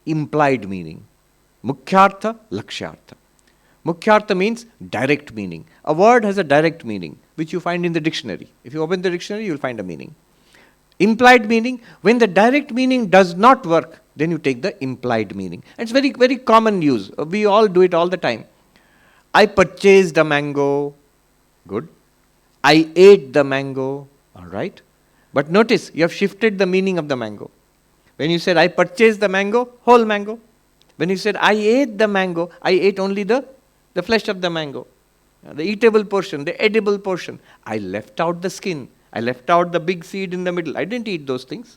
implied meaning. Mukhyartha, Lakshyartha. Mukhyartha means direct meaning. A word has a direct meaning, which you find in the dictionary. If you open the dictionary, you will find a meaning. Implied meaning, when the direct meaning does not work, then you take the implied meaning. And it's very, very common use. We all do it all the time. I purchased a mango. Good. I ate the mango. All right. But notice, you have shifted the meaning of the mango. When you said, I purchased the mango, whole mango. When you said, I ate the mango, I ate only the flesh of the mango. The eatable portion, the edible portion. I left out the skin. I left out the big seed in the middle. I didn't eat those things.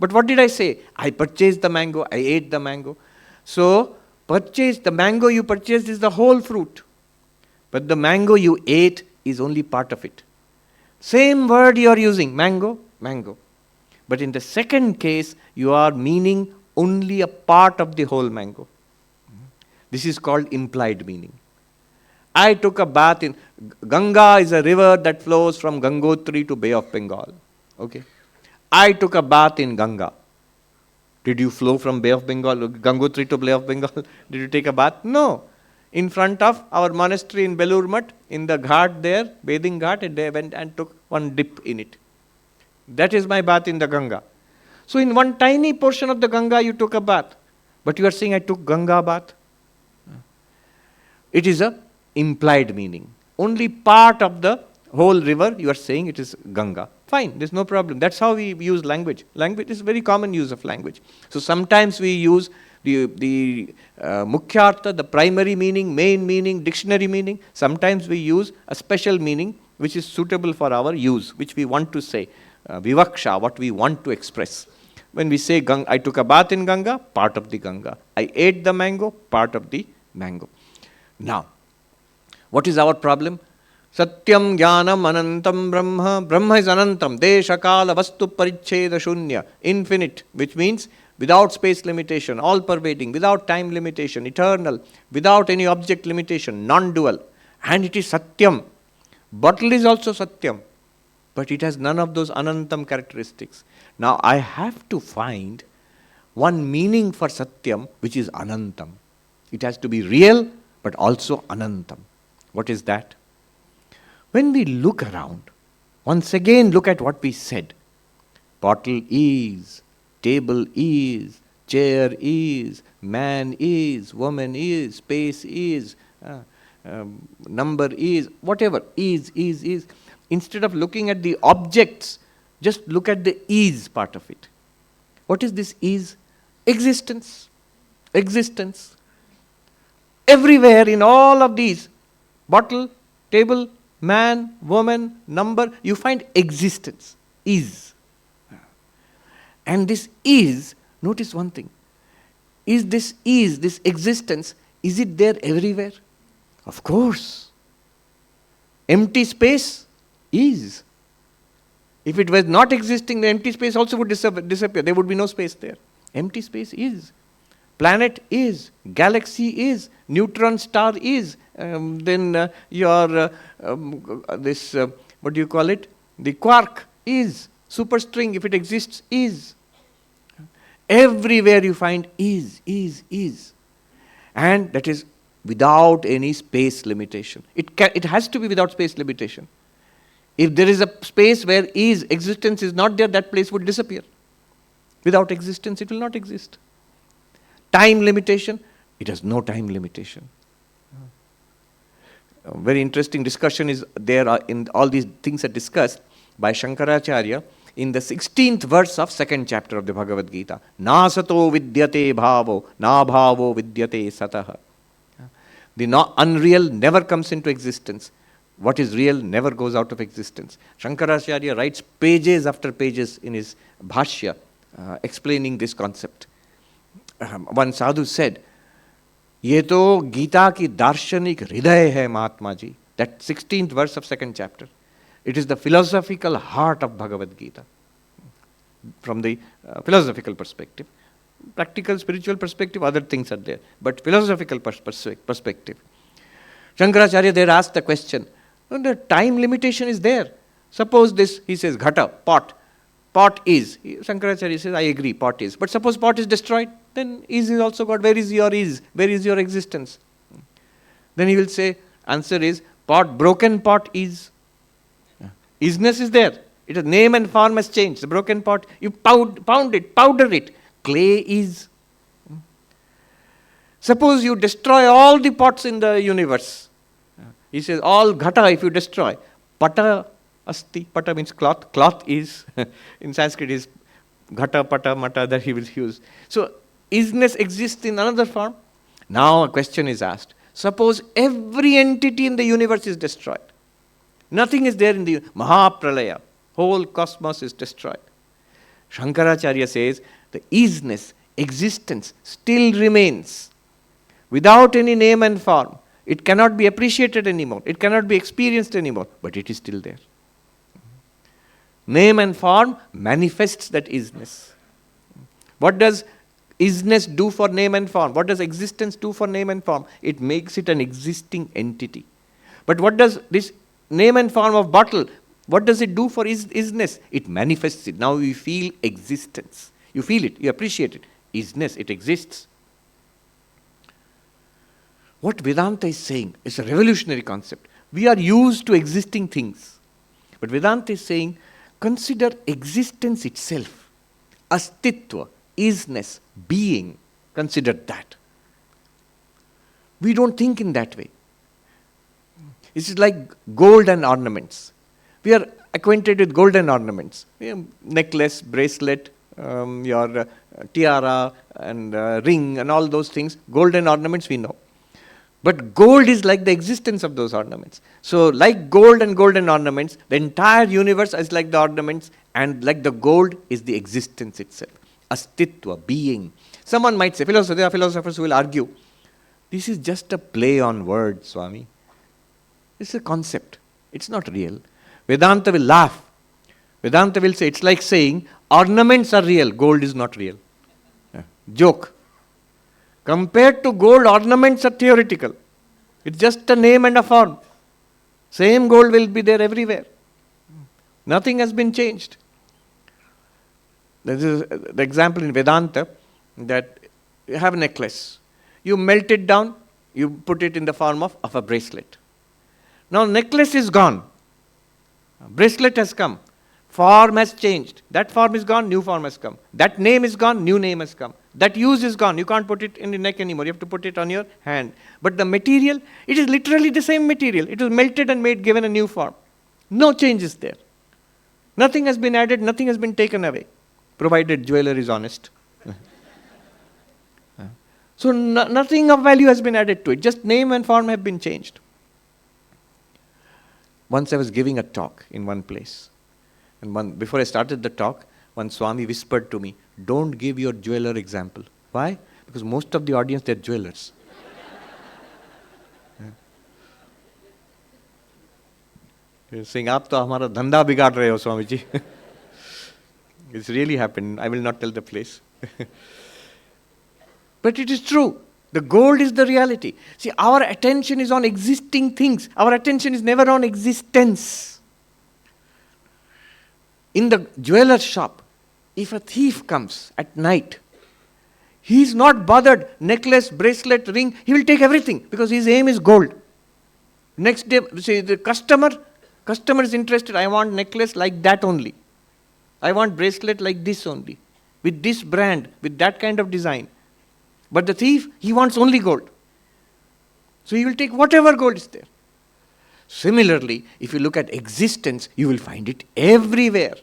But what did I say? I purchased the mango, I ate the mango. So, the mango you purchased is the whole fruit. But the mango you ate is only part of it. Same word you are using, mango, mango. But in the second case, you are meaning only a part of the whole mango. This is called implied meaning. I took a bath in Ganga is a river that flows from Gangotri to Bay of Bengal. Okay. I took a bath in Ganga. Did you flow from Bay of Bengal, Gangotri to Bay of Bengal? Did you take a bath? No. In front of our monastery in Belur Mutt, in the ghat there, bathing ghat, and they went and took one dip in it. That is my bath in the Ganga. So in one tiny portion of the Ganga you took a bath. But you are saying I took Ganga bath. It is a implied meaning. Only part of the whole river you are saying it is Ganga. Fine, there's no problem. That's how we use language. Language is very common use of language. So sometimes we use the mukhyartha, the primary meaning, main meaning, dictionary meaning. Sometimes we use a special meaning which is suitable for our use, which we want to say. Vivaksha, what we want to express. When we say I took a bath in Ganga, part of the Ganga. I ate the mango, part of the mango. Now, what is our problem? Satyam Jnanam Anantam Brahma. Brahma is Anantam. Desha Kala Vastu Paricheda Shunya. Infinite, which means without space limitation, all pervading, without time limitation, eternal, without any object limitation, non-dual. And it is Satyam. Bottle is also Satyam. But it has none of those Anantam characteristics. Now I have to find one meaning for Satyam which is Anantam. It has to be real but also Anantam. What is that? When we look around, once again look at what we said. Bottle is, table is, chair is, man is, woman is, space is, number is, whatever is. Instead of looking at the objects, just look at the is part of it. What is this is? Existence. Existence. Everywhere in all of these, bottle, table, man, woman, number, you find existence. Is. And this is, notice one thing. This existence, is it there everywhere? Of course. Empty space is. If it was not existing, the empty space also would disappear. There would be no space there. Empty space is. Planet is. Galaxy is. Neutron star is. Then what do you call it? The quark is. Superstring, if it exists, is. Everywhere you find is. And that is without any space limitation. It has to be without space limitation. If there is a space where existence is not there, that place would disappear. Without existence, it will not exist. Time limitation, it has no time limitation. A very interesting discussion is there in all these things are discussed by Shankaracharya in the 16th verse of 2nd chapter of the Bhagavad Gita. Nasato vidyate bhavo, na bhavo vidyate sataha. The unreal never comes into existence. What is real never goes out of existence. Shankaracharya writes pages after pages in his Bhashya explaining this concept. One sadhu said, Ye to Gita ki darshanik hriday hai Mahatma ji. That 16th verse of 2nd chapter. It is the philosophical heart of Bhagavad Gita. From the philosophical perspective. Practical, spiritual perspective, other things are there. But philosophical perspective. Shankaracharya there asked the question, the time limitation is there. Suppose this, he says, ghata, pot. Pot is. Shankaracharya says, I agree, pot is. But suppose pot is destroyed, then is also God. Where is your is? Where is your existence? Then he will say, answer is, broken pot is. Isness is there. Its name and form has changed. The broken pot, you pound it, powder it. Clay is. Suppose you destroy all the pots in the universe. He says, all ghata if you destroy. Pata, Asti, pata means cloth. Cloth is, in Sanskrit is ghata, pata, mata, that he will use. So, isness exists in another form. Now a question is asked. Suppose every entity in the universe is destroyed. Nothing is there in the Mahapralaya. Whole cosmos is destroyed. Shankaracharya says the isness, existence still remains without any name and form. It cannot be appreciated anymore. It cannot be experienced anymore, but it is still there. Name and form manifests that isness. What does isness do for name and form? What does existence do for name and form? It makes it an existing entity. But what does this name and form of bottle, what does it do for isness? It manifests it. Now you feel existence. You feel it, you appreciate it. Isness, it exists. What Vedanta is saying is a revolutionary concept. We are used to existing things. But Vedanta is saying, consider existence itself. Astitva, isness, being. Consider that. We don't think in that way. It is like gold and ornaments. We are acquainted with golden ornaments. Necklace, bracelet, your tiara and ring and all those things. Golden ornaments we know. But gold is like the existence of those ornaments. So like gold and golden ornaments, the entire universe is like the ornaments, and like the gold is the existence itself. Astitva, being. Someone might say, there are philosophers who will argue, this is just a play on words, Swami. It's a concept. It's not real. Vedanta will laugh. Vedanta will say, it's like saying, ornaments are real, gold is not real. Joke. Compared to gold, ornaments are theoretical. It's just a name and a form. Same gold will be there everywhere. Nothing has been changed. This is the example in Vedanta that you have a necklace. You melt it down, you put it in the form of a bracelet. Now necklace is gone. Bracelet has come. Form has changed. That form is gone, new form has come. That name is gone, new name has come. That use is gone. You can't put it in the neck anymore. You have to put it on your hand. But the material, it is literally the same material. It was melted and made, given a new form. No changes there. Nothing has been added, nothing has been taken away, provided jeweler is honest. So nothing of value has been added to it. Just name and form have been changed. Once I was giving a talk in one place. And before I started the talk, one Swami whispered to me, don't give your jeweler example. Why? Because most of the audience, they're jewelers. You're saying, aap to hamara dhanda bigad rahe ho, Swamiji. It's really happened. I will not tell the place. But it is true. The gold is the reality. See, our attention is on existing things. Our attention is never on existence. In the jeweler's shop, if a thief comes at night, he is not bothered, necklace, bracelet, ring, he will take everything because his aim is gold. Next day, say the customer is interested, I want necklace like that only. I want bracelet like this only, with this brand, with that kind of design. But the thief, he wants only gold. So he will take whatever gold is there. Similarly, if you look at existence, you will find it everywhere.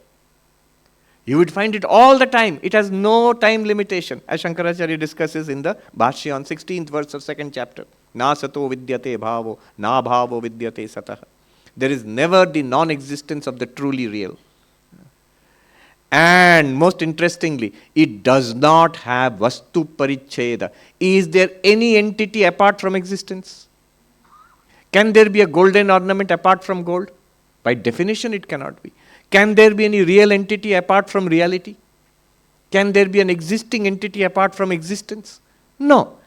You would find it all the time. It has no time limitation, as Shankaracharya discusses in the Bhashya on 16th verse of 2nd chapter. Na sato vidyate bhavo, na bhavo vidyate satah. There is never the non-existence of the truly real. And most interestingly, it does not have vastu paricheda. Is there any entity apart from existence? Can there be a golden ornament apart from gold? By definition, it cannot be. Can there be any real entity apart from reality? Can there be an existing entity apart from existence? No.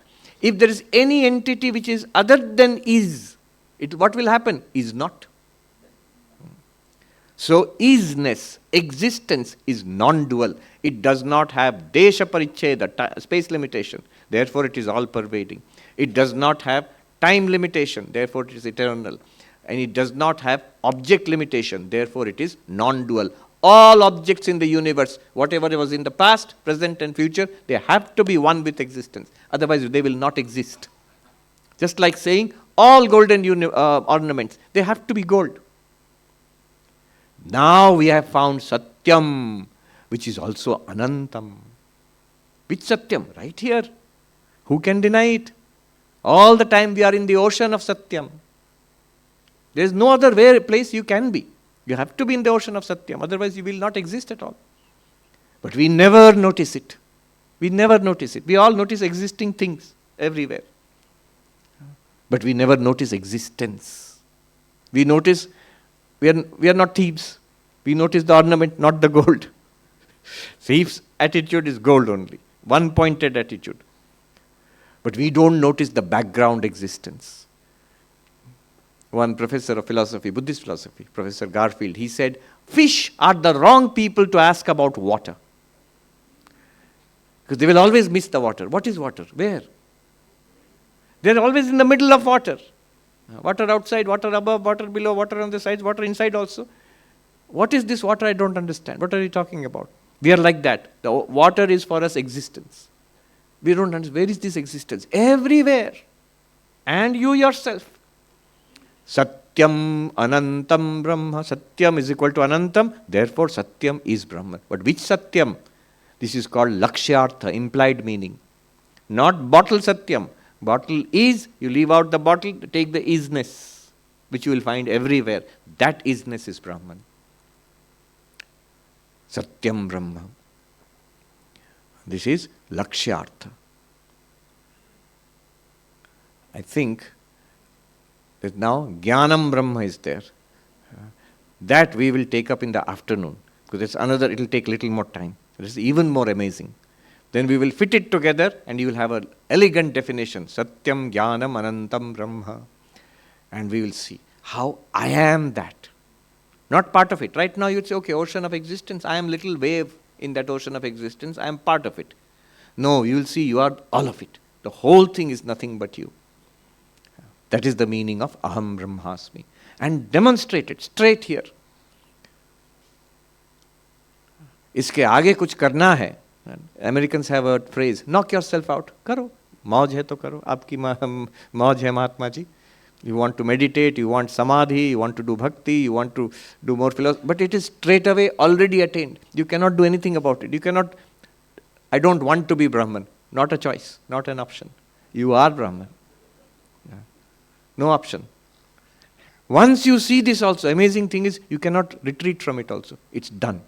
If there is any entity which is other than is, what will happen? Is not. So, isness, existence is non-dual. It does not have desha paricheda, space limitation. Therefore, it is all-pervading. It does not have time limitation. Therefore, it is eternal. And it does not have object limitation. Therefore, it is non-dual. All objects in the universe, whatever was in the past, present and future, they have to be one with existence. Otherwise, they will not exist. Just like saying, all golden ornaments, they have to be gold. Now we have found Satyam, which is also Anantam. Which Satyam? Right here. Who can deny it? All the time we are in the ocean of Satyam. There is no other place you can be. You have to be in the ocean of Satyam, otherwise you will not exist at all. But we never notice it. We never notice it. We all notice existing things everywhere. But we never notice existence. We notice we are not thieves. We notice the ornament, not the gold. Thief's attitude is gold only. One-pointed attitude. But we don't notice the background existence. One professor of philosophy, Buddhist philosophy, Professor Garfield, he said, fish are the wrong people to ask about water. Because they will always miss the water. What is water? Where? They are always in the middle of water. Water outside, water above, water below, water on the sides, water inside also. What is this water? I don't understand. What are you talking about? We are like that. The water is for us existence. We don't understand. Where is this existence? Everywhere. And you yourself. Satyam Anantam Brahma. Satyam is equal to Anantam. Therefore, Satyam is Brahman. But which Satyam? This is called Lakshyartha, implied meaning. Not bottle Satyam. Bottle is, you leave out the bottle, take the isness, which you will find everywhere. That isness is Brahman. Satyam Brahma. This is Lakshyartha. I think that now Jnanam Brahma is there. That we will take up in the afternoon. Because it's another, it will take little more time. It is even more amazing. Then we will fit it together and you will have an elegant definition. Satyam Jnanam Anantam Brahma. And we will see how I am that. Not part of it. Right now you'd say, okay, ocean of existence. I am little wave in that ocean of existence. I am part of it. No, you will see you are all of it. The whole thing is nothing but you. That is the meaning of Aham Brahmasmi. And demonstrate it straight here. इसके आगे कुछ करना है. Americans have a phrase, knock yourself out. करो. मौज है तो करो. आपकी मौज है Mahatma ji. You want to meditate, you want samadhi, you want to do bhakti, you want to do more philosophy. But it is straight away already attained. You cannot do anything about it. You cannot, I don't want to be Brahman. Not a choice, not an option. You are Brahman. No option. Once you see this also, amazing thing is you cannot retreat from it also. It's done.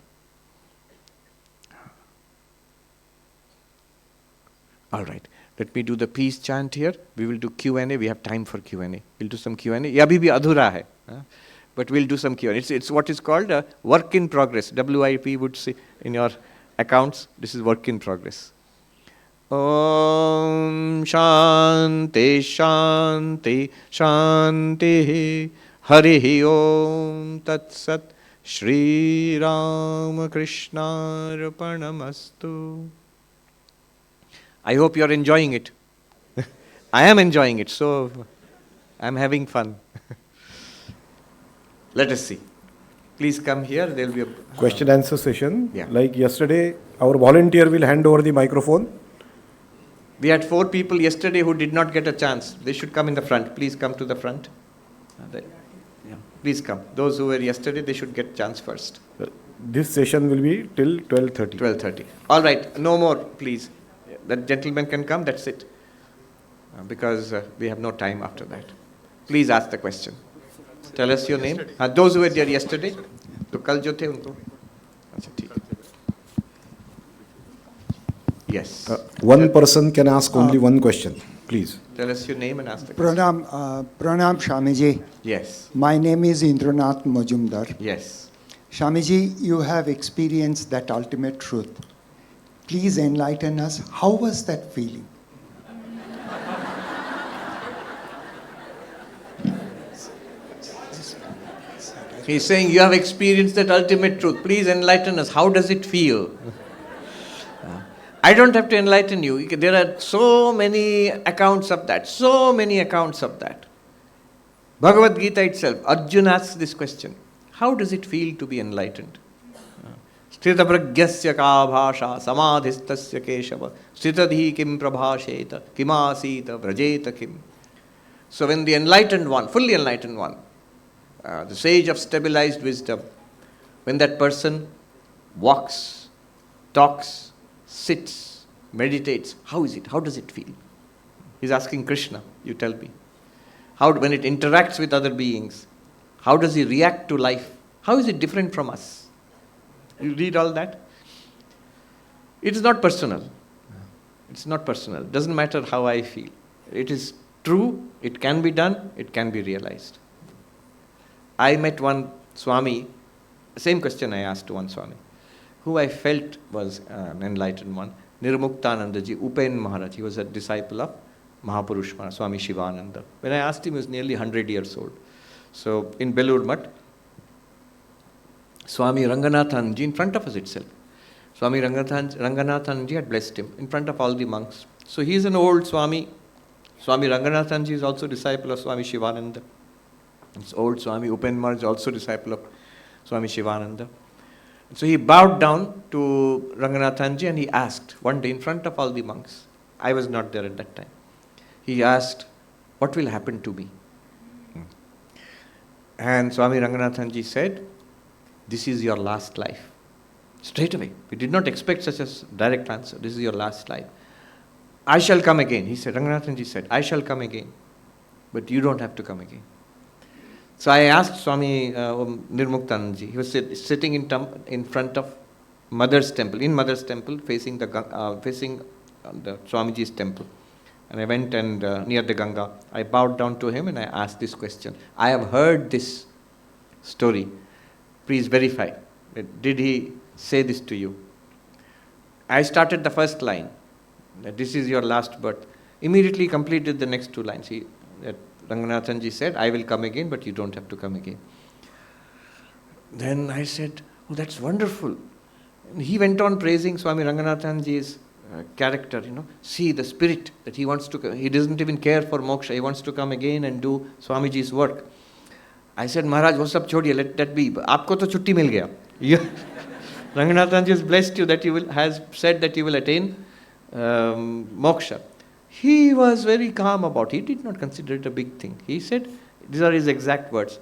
All right. Let me do the peace chant here. We will do Q&A. We have time for Q&A. We'll do some Q&A. Ye abhi bhi adhura hai. But we'll do some Q&A. It's what is called a work in progress. WIP would say in your accounts. This is work in progress. Om Shanti Shanti Shanti Harihi Om Tat Sat Shri Ramakrishna Arpanamastu. I hope you are enjoying it. I am enjoying it, so I am having fun. Let us see. Please come here. There will be a question answer session. Yeah. Like yesterday, our volunteer will hand over the microphone. We had 4 people yesterday who did not get a chance. They should come in the front. Please come to the front. Please come. Those who were yesterday, they should get chance first. This session will be till 12:30. 12:30. All right. No more, please. That gentleman can come. That's it. Because we have no time after that. Please ask the question. Tell us your name. Those who were there yesterday. तो कल जो थे उनको. अच्छा ठीक. Yes. One person can ask only one question. Please. Tell us your name and ask the question. Pranam Swamiji. Yes. My name is Indranath Majumdar. Yes. Swamiji, you have experienced that ultimate truth. Please enlighten us. How was that feeling? He's saying you have experienced that ultimate truth. Please enlighten us. How does it feel? I don't have to enlighten you. There are so many accounts of that. So many accounts of that. Bhagavad Gita itself, Arjuna asks this question. How does it feel to be enlightened? Sthita pragyasya ka bhasha samadhistasya keshava sthitadhi kim prabhasheta kimasita vrajeta kim. So when the enlightened one, fully enlightened one, the sage of stabilized wisdom, When that person walks, talks, sits, meditates, how is it? How does it feel? He's asking Krishna, you tell me. How, when it interacts with other beings, how does he react to life? How is it different from us? You read all that? It is not personal. It's not personal. It doesn't matter how I feel. It is true, it can be done, it can be realized. I met one Swami, same question I asked to one Swami, who I felt was an enlightened one, Nirmuktanandaji, Upen Maharaj. He was a disciple of Mahapurush Maharaj, Swami Shivananda. When I asked him, he was nearly 100 years old. So in Belur Mutt, Swami Ranganathanji in front of us itself. Swami Ranganathanji had blessed him in front of all the monks. So he is an old Swami. Swami Ranganathanji is also disciple of Swami Shivananda. This old Swami Upen Maharaj is also disciple of Swami Shivananda. So he bowed down to Ranganathanji and he asked, one day in front of all the monks, I was not there at that time, he asked, what will happen to me? And Swami Ranganathanji said, this is your last life. Straight away. We did not expect such a direct answer. This is your last life. I shall come again. He said, Ranganathanji said, I shall come again. But you don't have to come again. So I asked Swami Nirmuktanandaji. He was sitting in front of Mother's temple, in Mother's temple, facing the Swamiji's temple. And I went and near the Ganga, I bowed down to him and I asked this question. I have heard this story. Please verify. Did he say this to you? I started the first line, that this is your last birth. Immediately completed the next two lines. Ranganathanji said, I will come again, but you don't have to come again. Then I said, oh, that's wonderful. And he went on praising Swami Ranganathanji's character, see the spirit that he wants to come. He doesn't even care for moksha. He wants to come again and do Swamiji's work. I said, Maharaj, wo sab chhodiye, let that be. Aapko to chutti mil gaya. Ranganathanji has blessed you that has said that you will attain moksha. He was very calm about it. He did not consider it a big thing. He said, these are his exact words.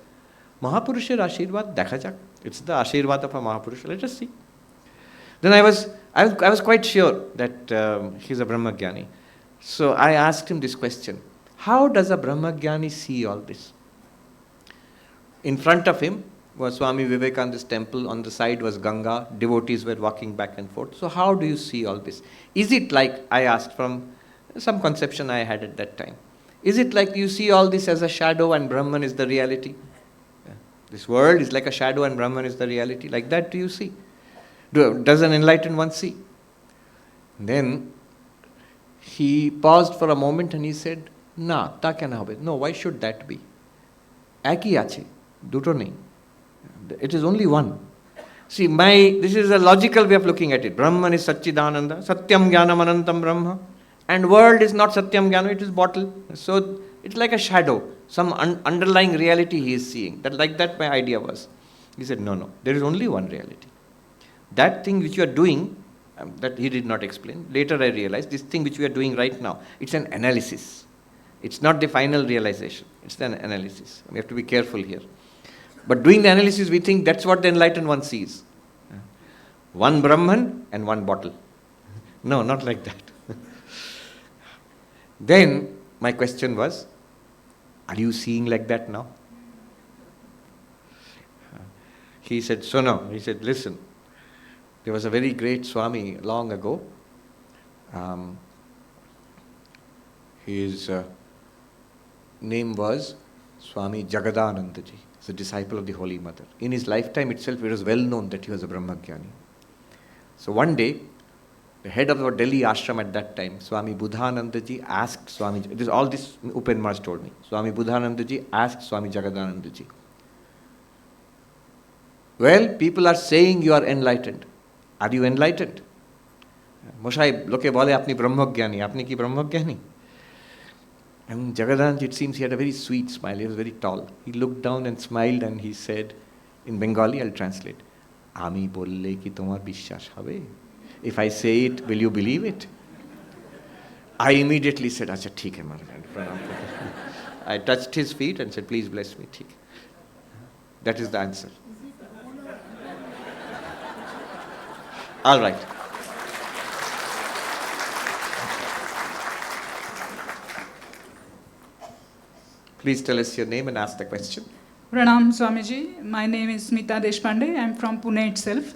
Mahapurusher Ashirvad dekha jak. It's the Ashirvad of a Mahapurusha. Let us see. Then I was quite sure that he's a Brahmagyani. So I asked him this question. How does a Brahmagyani see all this? In front of him was Swami Vivekananda's temple. On the side was Ganga. Devotees were walking back and forth. So how do you see all this? Is it like, I asked from some conception I had at that time, is it like you see all this as a shadow and Brahman is the reality? This world is like a shadow and Brahman is the reality. Like that do you see? Does an enlightened one see? Then he paused for a moment and he said, Na, ta kya na hobe? No, why should that be? Eki ache, duto nahi. It is only one. See, this is a logical way of looking at it. Brahman is Satchidananda, Satyam Jnanam Anantam Brahma. And world is not Satyam Jnana, it is bottle. So it's like a shadow, some underlying reality he is seeing. Like that my idea was. He said, no, there is only one reality. That thing which you are doing, that he did not explain. Later I realized, this thing which we are doing right now, it's an analysis. It's not the final realization. It's an analysis. We have to be careful here. But doing the analysis, we think that's what the enlightened one sees. One Brahman and one bottle. No, not like that. Then my question was, are you seeing like that now? He said, so no. He said, listen, there was a very great Swami long ago. His name was Swami Jagadanandaji. He's a disciple of the Holy Mother. In his lifetime itself, it was well known that he was a Brahmagyani. So one day, the head of our Delhi ashram at that time, Swami Buddhanandaji, asked Swamiji, all this Upen Maharaj told me. Swami Buddhanandaji asked Swami Jagadanandaji, well, people are saying you are enlightened. Are you enlightened? Moshai, loke bole apni Brahmagyani, apni ki Brahmagyani? And Jagadanandaji, it seems he had a very sweet smile. He was very tall. He looked down and smiled and he said, in Bengali, I'll translate, Ami bolle ki tomar bishwash hobe. If I say it, will you believe it? I immediately said, Acha, theek hai Maharaj. I touched his feet and said, please bless me. Theek. That is the answer. All right. Please tell us your name and ask the question. Pranam Swamiji, my name is Smita Deshpande. I am from Pune itself.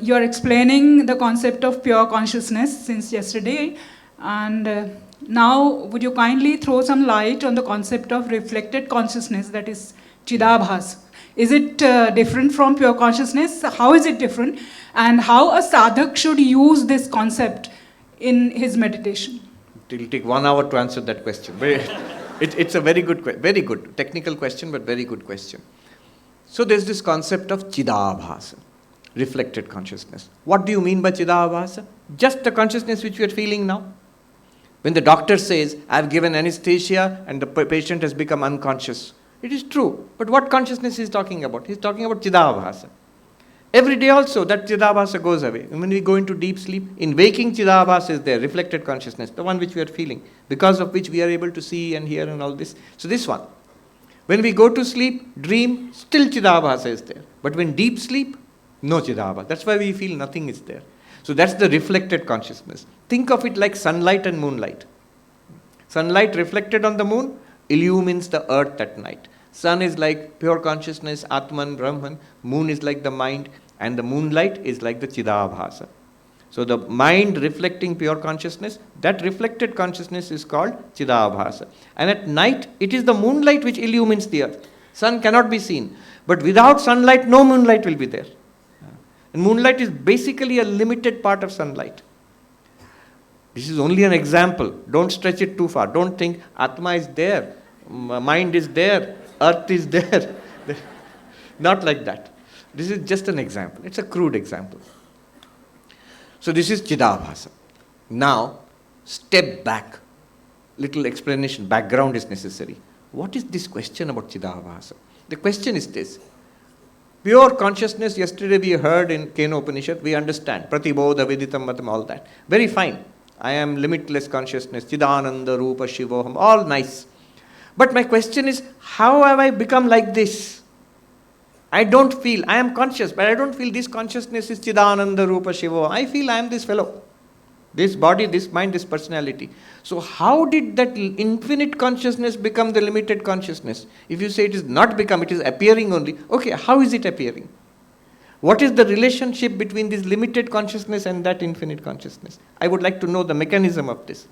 You are explaining the concept of pure consciousness since yesterday, and now would you kindly throw some light on the concept of reflected consciousness, that is Chidabhas? Is it different from pure consciousness? How is it different? And how a sadhak should use this concept in his meditation? It will take 1 hour to answer that question. It's a very good technical question, but very good question. So there's this concept of Chidabhasa, reflected consciousness. What do you mean by Chidabhasa? Just the consciousness which we are feeling now. When the doctor says, I've given anesthesia and the patient has become unconscious, it is true. But what consciousness is talking about? He's talking about Chidabhasa. Every day also that Chidabhasa goes away. And when we go into deep sleep, in waking Chidabhasa is there, reflected consciousness, the one which we are feeling, because of which we are able to see and hear and all this. So this one. When we go to sleep, dream, still Chidabhasa is there. But when deep sleep, no Chidabhasa. That's why we feel nothing is there. So that's the reflected consciousness. Think of it like sunlight and moonlight. Sunlight reflected on the moon illumines the earth at night. Sun is like pure consciousness, Atman, Brahman. Moon is like the mind, and the moonlight is like the Chidabhasa. So the mind reflecting pure consciousness, that reflected consciousness is called Chidabhasa. And at night, it is the moonlight which illumines the earth. Sun cannot be seen. But without sunlight, no moonlight will be there. And moonlight is basically a limited part of sunlight. This is only an example. Don't stretch it too far. Don't think Atma is there, mind is there, earth is there. Not like that. This is just an example. It's a crude example. So this is Chidabhasa. Now, step back. Little explanation, background is necessary. What is this question about Chidabhasa? The question is this. Pure consciousness, yesterday we heard in Kena Upanishad, we understand. Pratibodha, Viditam, Matam, all that. Very fine. I am limitless consciousness, Chidananda, Rupa, Shivoham, all nice. But my question is, how have I become like this? I don't feel, I am conscious, but I don't feel this consciousness is Chidananda, Rupa, Shivoham. I feel I am this fellow. This body, this mind, this personality. So how did that infinite consciousness become the limited consciousness? If you say it is not become, it is appearing only. Okay, how is it appearing? What is the relationship between this limited consciousness and that infinite consciousness? I would like to know the mechanism of this.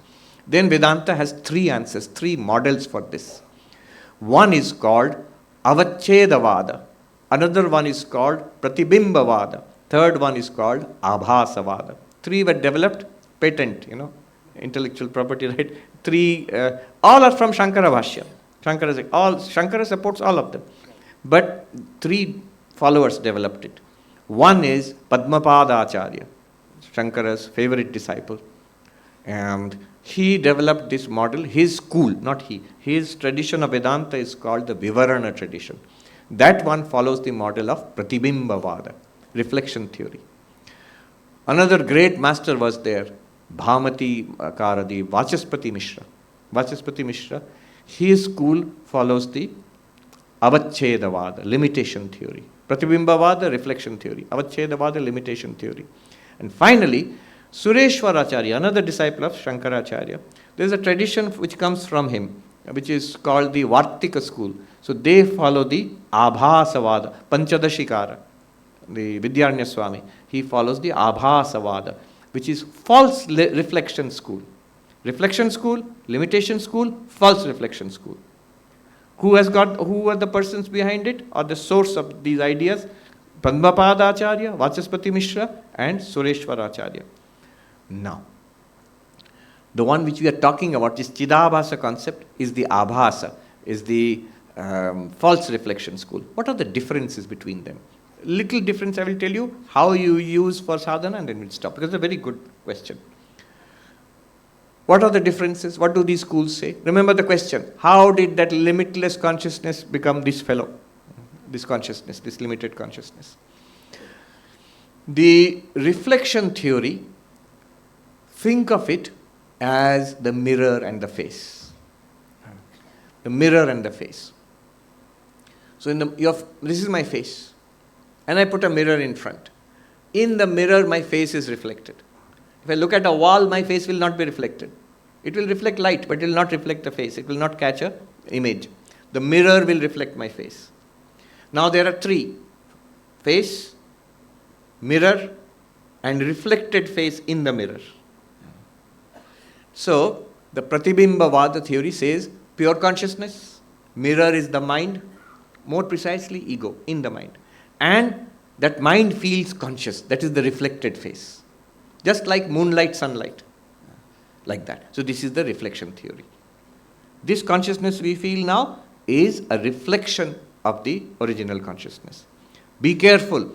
Then Vedanta has 3 answers, 3 models for this. One is called Avachedavada. Another one is called Pratibimbavada. Third one is called Abhasavada. 3 were developed, patent, intellectual property right. 3, all are from Shankara Bhashya. Shankara supports all of them. But 3 followers developed it. One is Padmapada Acharya, Shankara's favorite disciple. And he developed this model, his school, not he. His tradition of Vedanta is called the Vivarana tradition. That one follows the model of Pratibimbavada, reflection theory. Another great master was there, Bhamati Karadi, Vachaspati Mishra. Vachaspati Mishra, his school follows the Avachedavada, limitation theory. Pratibimbavada, reflection theory. Avachedavada, limitation theory. And finally, Sureshwaracharya, another disciple of Shankaracharya, there is a tradition which comes from him, which is called the Vartika school. So they follow the Abhasavada, Panchadashikara, the Vidyaranya Swami. He follows the Abhasavada, which is false reflection school. Reflection school, limitation school, false reflection school. Who are the persons behind it, or the source of these ideas? Padmapada Acharya, Vachaspati Mishra, and Sureshwaracharya. Now, the one which we are talking about, this Chidabhasa concept, is the Abhasa, is the false reflection school. What are the differences between them? Little difference I will tell you, how you use for sadhana, and then we'll stop, because it's a very good question. What are the differences? What do these schools say? Remember the question, how did that limitless consciousness become this fellow? This consciousness, this limited consciousness. The reflection theory, think of it as the mirror and the face. The mirror and the face. So this is my face, and I put a mirror in front. In the mirror, my face is reflected. If I look at a wall, my face will not be reflected. It will reflect light, but it will not reflect the face. It will not catch an image. The mirror will reflect my face. Now there are three: face, mirror, and reflected face in the mirror. So, the Pratibimbavada theory says pure consciousness, mirror is the mind, more precisely ego, in the mind. And that mind feels conscious, that is the reflected face. Just like moonlight, sunlight, like that. So this is the reflection theory. This consciousness we feel now is a reflection of the original consciousness. Be careful.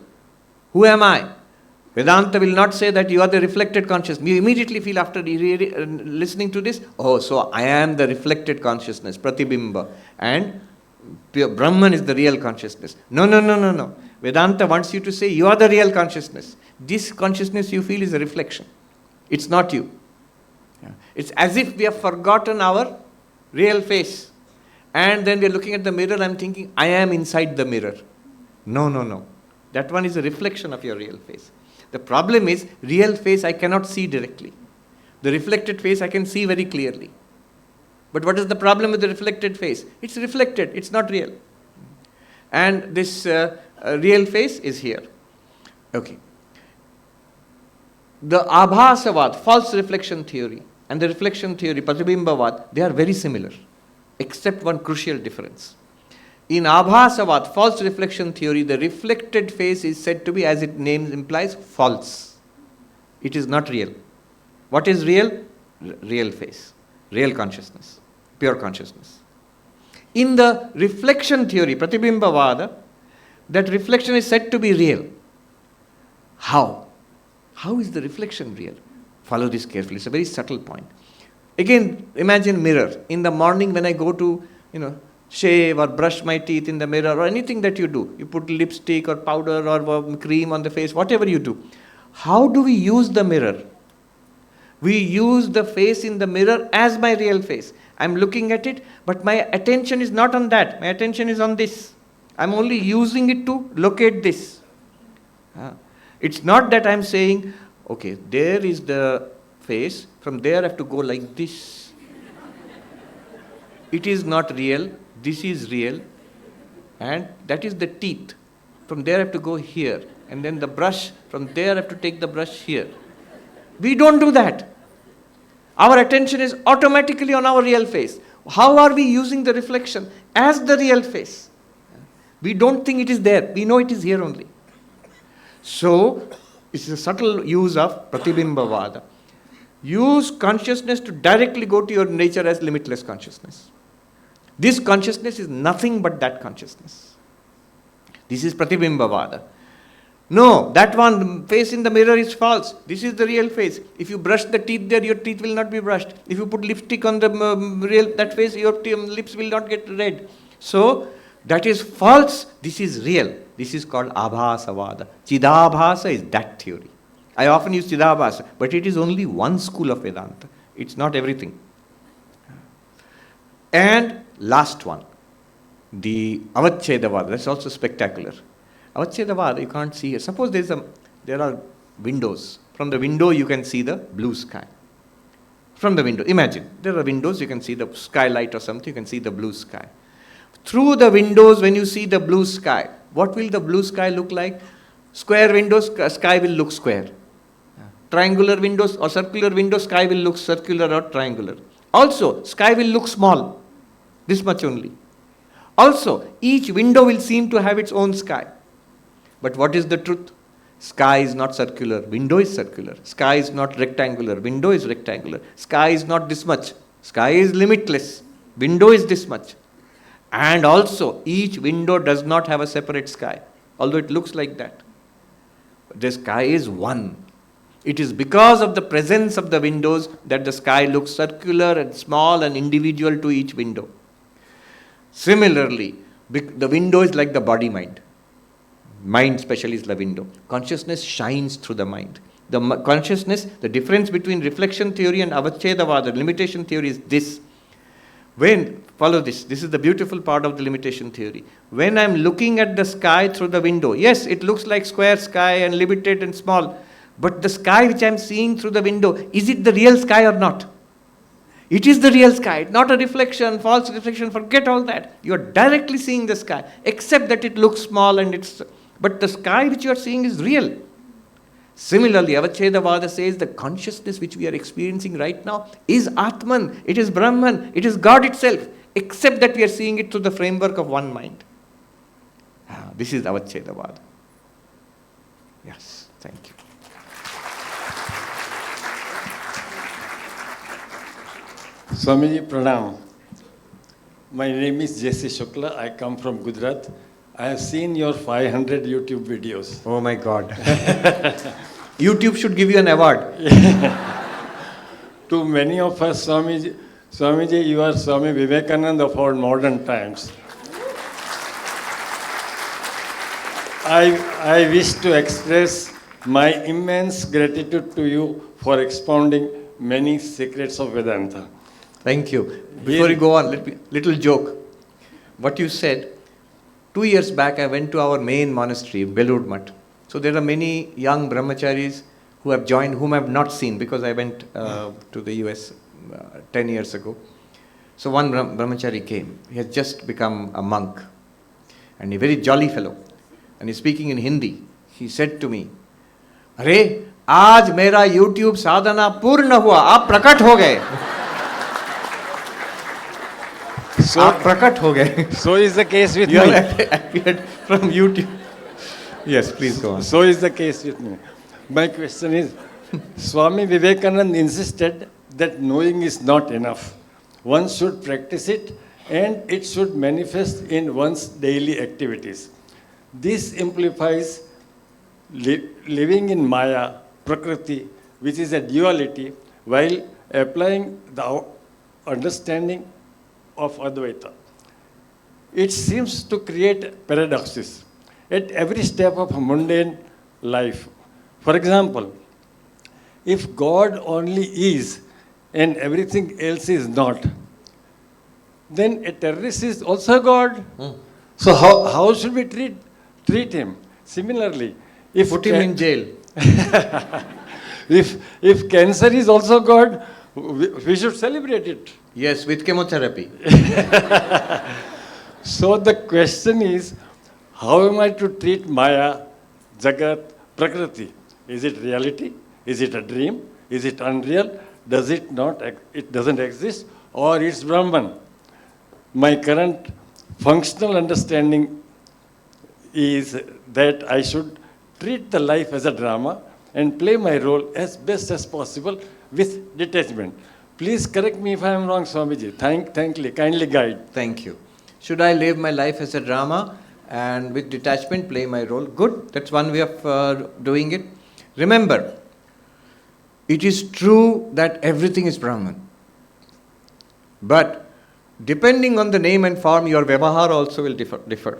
Who am I? Vedanta will not say that you are the reflected consciousness. You immediately feel after listening to this, oh, so I am the reflected consciousness, Pratibimba, and Brahman is the real consciousness. No. Vedanta wants you to say you are the real consciousness. This consciousness you feel is a reflection. It's not you. It's as if we have forgotten our real face. And then we are looking at the mirror, I'm thinking, I am inside the mirror. No. That one is a reflection of your real face. The problem is, real face I cannot see directly. The reflected face I can see very clearly. But what is the problem with the reflected face? It's reflected, it's not real. And this real face is here. Okay. The Abhasavad, false reflection theory, and the reflection theory, Pratibimbavad, they are very similar, except one crucial difference. In Abhasavad, false reflection theory, the reflected face is said to be, as its name implies, false. It is not real. What is real? Real face, real consciousness, pure consciousness. In the reflection theory, Pratibimbavada, that reflection is said to be real. How? How is the reflection real? Follow this carefully. It's a very subtle point. Again, imagine mirror. In the morning when I go to, shave or brush my teeth in the mirror or anything that you do, you put lipstick or powder or cream on the face, whatever you do. How do we use the mirror? We use the face in the mirror as my real face. I'm looking at it, but my attention is not on that. My attention is on this. I'm only using it to locate this. It's not that I'm saying, okay, there is the face, from there I have to go like this. It is not real, this is real, and that is the teeth. From there I have to go here, and then the brush, from there I have to take the brush here. We don't do that. Our attention is automatically on our real face. How are we using the reflection? As the real face. We don't think it is there, we know it is here only. So, it's a subtle use of Pratibimbavada. Use consciousness to directly go to your nature as limitless consciousness. This consciousness is nothing but that consciousness. This is Pratibimbavada. No, that one face in the mirror is false. This is the real face. If you brush the teeth there, your teeth will not be brushed. If you put lipstick on the that face, your lips will not get red. So, that is false. This is real. This is called Abhasavada. Chidabhasa is that theory. I often use Chidabhasa, but it is only one school of Vedanta. It's not everything. And last one, the Avachedavada. That's also spectacular. Avachedavada, you can't see here. Suppose there are windows. From the window you can see the blue sky. From the window, imagine, there are windows, you can see the skylight or something, you can see the blue sky. Through the windows, when you see the blue sky, what will the blue sky look like? Square windows, sky will look square. Triangular windows or circular windows, sky will look circular or triangular. Also, sky will look small, this much only. Also, each window will seem to have its own sky. But what is the truth? Sky is not circular, window is circular. Sky is not rectangular, window is rectangular. Sky is not this much, sky is limitless, window is this much. And also, each window does not have a separate sky, although it looks like that. The sky is one. It is because of the presence of the windows that the sky looks circular and small and individual to each window. Similarly, the window is like the body-mind. Mind especially is the window. Consciousness shines through the mind. The consciousness, the difference between reflection theory and Avachedavada, limitation theory is this. When Follow this. This is the beautiful part of the limitation theory. When I'm looking at the sky through the window, yes, it looks like square sky and limited and small, but the sky which I'm seeing through the window, is it the real sky or not? It is the real sky, not a reflection, false reflection, forget all that. You are directly seeing the sky, except that it looks small but the sky which you are seeing is real. Similarly, Avachedavada says the consciousness which we are experiencing right now is Atman, it is Brahman, it is God itself, except that we are seeing it through the framework of one mind. This is Avachedavada. Yes, thank you. Swamiji Pranam. My name is J.C. Shukla. I come from Gujarat. I have seen your 500 YouTube videos. Oh my God. YouTube should give you an award. To many of us, Swamiji, you are Swami Vivekananda of our modern times. I wish to express my immense gratitude to you for expounding many secrets of Vedanta. Thank you. Before you go on, little joke. What you said, 2 years back I went to our main monastery, Belur Math. So there are many young brahmacharis who have joined, whom I have not seen because I went to the US 10 years ago. So one brahmachari came. He has just become a monk. And a very jolly fellow. And he's speaking in Hindi. He said to me, "Arey, आज मेरा YouTube साधना पूर्ण हुआ, आप प्रकट हो गए." So, आप प्रकट हो गए. So is the case with You me. have appeared from YouTube. Yes, please go on. So is the case with me. My question is, Swami Vivekananda insisted that knowing is not enough. One should practice it and it should manifest in one's daily activities. This implies living in Maya, Prakriti, which is a duality, while applying the understanding of Advaita. It seems to create paradoxes at every step of mundane life. For example, if God only is and everything else is not, then a terrorist is also God. So how should we treat him? Similarly, if Put him in jail. if cancer is also God, we should celebrate it. Yes, with chemotherapy. So the question is, how am I to treat Maya, Jagat, Prakriti? Is it reality? Is it a dream? Is it unreal? Does it not? It doesn't exist, or it's Brahman? My current functional understanding is that I should treat the life as a drama and play my role as best as possible with detachment. Please correct me if I am wrong, Swamiji. Kindly guide. Thank you. Should I live my life as a drama and with detachment play my role? Good. That's one way of doing it. Remember, it is true that everything is Brahman. But depending on the name and form, your vyavahar also will differ.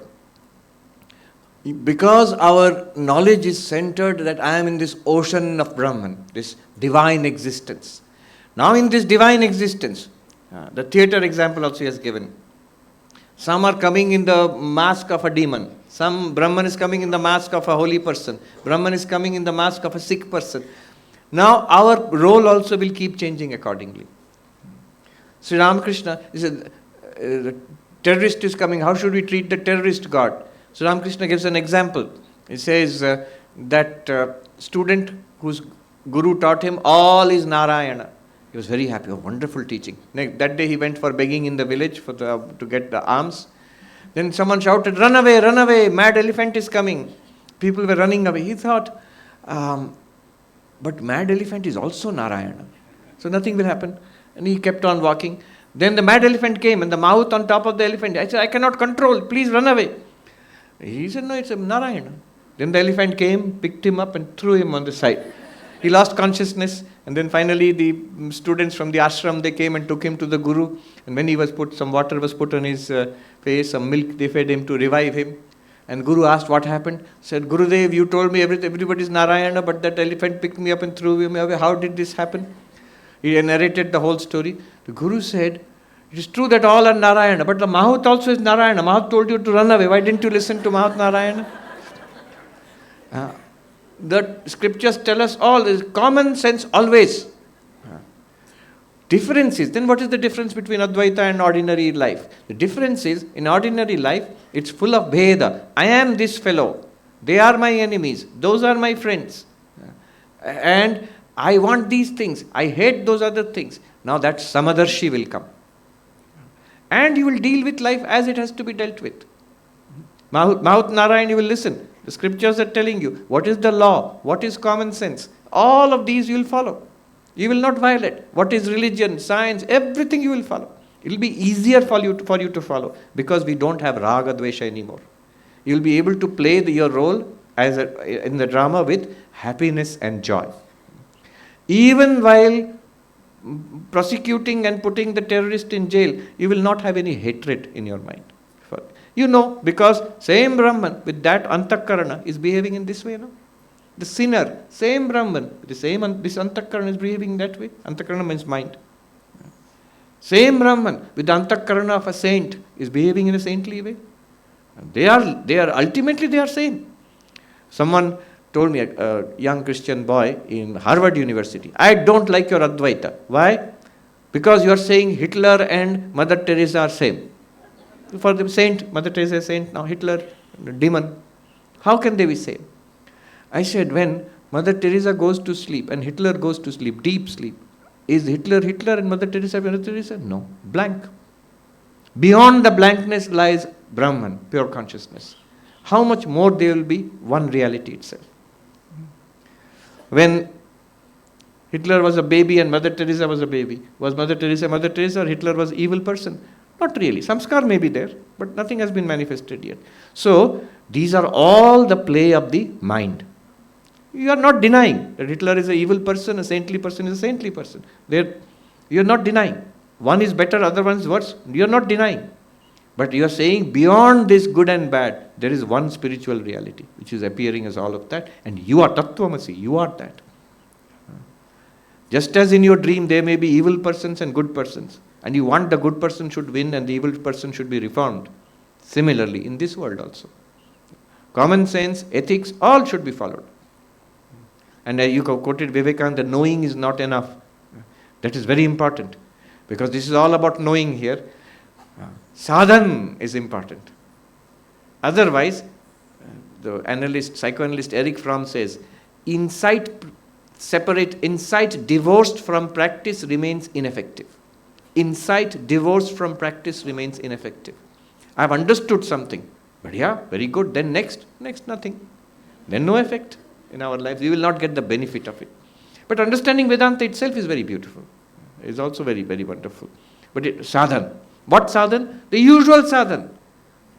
Because our knowledge is centered that I am in this ocean of Brahman, this divine existence. Now in this divine existence, the theatre example also he has given. Some are coming in the mask of a demon. Some Brahman is coming in the mask of a holy person. Brahman is coming in the mask of a sick person. Now our role also will keep changing accordingly. Sri Ramakrishna, he said, the terrorist is coming, how should we treat the terrorist God? So Ramakrishna gives an example. He says that student whose guru taught him all is Narayana. He was very happy. Oh, wonderful teaching. That day he went for begging in the village to get the alms. Then someone shouted, run away, mad elephant is coming. People were running away. He thought, but mad elephant is also Narayana. So nothing will happen. And he kept on walking. Then the mad elephant came and the mouth on top of the elephant. I said, I cannot control, please run away. He said, no, it's a Narayana. Then the elephant came, picked him up and threw him on the side. He lost consciousness, and then finally the students from the ashram, they came and took him to the guru. And when he was some water was put on his face, some milk they fed him to revive him. And guru asked what happened. Said, Gurudev, you told me everybody is Narayana, but that elephant picked me up and threw me away. How did this happen? He narrated the whole story. The guru said, It is true that all are Narayana, but the Mahut also is Narayana. Mahut told you to run away. Why didn't you listen to Mahut Narayana? The scriptures tell us all, there is common sense always. Difference is, then what is the difference between Advaita and ordinary life? The difference is, in ordinary life, it's full of Bheda. I am this fellow. They are my enemies. Those are my friends. And I want these things. I hate those other things. Now that Samadarshi will come. And you will deal with life as it has to be dealt with. Mahut Narayan, you will listen. The scriptures are telling you what is the law, what is common sense. All of these you will follow. You will not violate. What is religion, science, everything you will follow. It will be easier for you to follow because we don't have Raga Dvesha anymore. You will be able to play your role in the drama with happiness and joy. Even while prosecuting and putting the terrorist in jail, you will not have any hatred in your mind. You know, because same Brahman with that Antakarana is behaving in this way, no? The sinner, same Brahman, this Antakarana is behaving that way. Antakarana means mind. Same Brahman with the Antakarana of a saint is behaving in a saintly way. They are ultimately they are same. Someone told me, a young Christian boy in Harvard University, I don't like your Advaita. Why? Because you are saying Hitler and Mother Teresa are same. For the saint, Mother Teresa is saint, now Hitler, demon. How can they be same? I said, when Mother Teresa goes to sleep and Hitler goes to sleep, deep sleep, is Hitler and Mother Teresa Mother Teresa? No, blank. Beyond the blankness lies Brahman, pure consciousness. How much more there will be one reality itself. When Hitler was a baby and Mother Teresa was a baby, was Mother Teresa or Hitler was evil person? Not really. Samskar may be there, but nothing has been manifested yet. So, these are all the play of the mind. You are not denying that Hitler is an evil person, a saintly person is a saintly person. You are not denying. One is better, other one is worse. You are not denying. But you are saying beyond this good and bad, there is one spiritual reality, which is appearing as all of that. And you are Tattvamasi, you are that. Just as in your dream there may be evil persons and good persons, and you want the good person should win and the evil person should be reformed. Similarly, in this world also. Common sense, ethics, all should be followed. And you quoted Vivekananda, knowing is not enough. That is very important. Because this is all about knowing here. Sadhan is important. Otherwise, the psychoanalyst Erich Fromm says, insight divorced from practice remains ineffective. Insight divorced from practice remains ineffective. I have understood something, but yeah, very good. Then next nothing. Then no effect in our lives. We will not get the benefit of it. But understanding Vedanta itself is very beautiful. It's also very, very wonderful. But sadhan. What sadhan? The usual sadhan.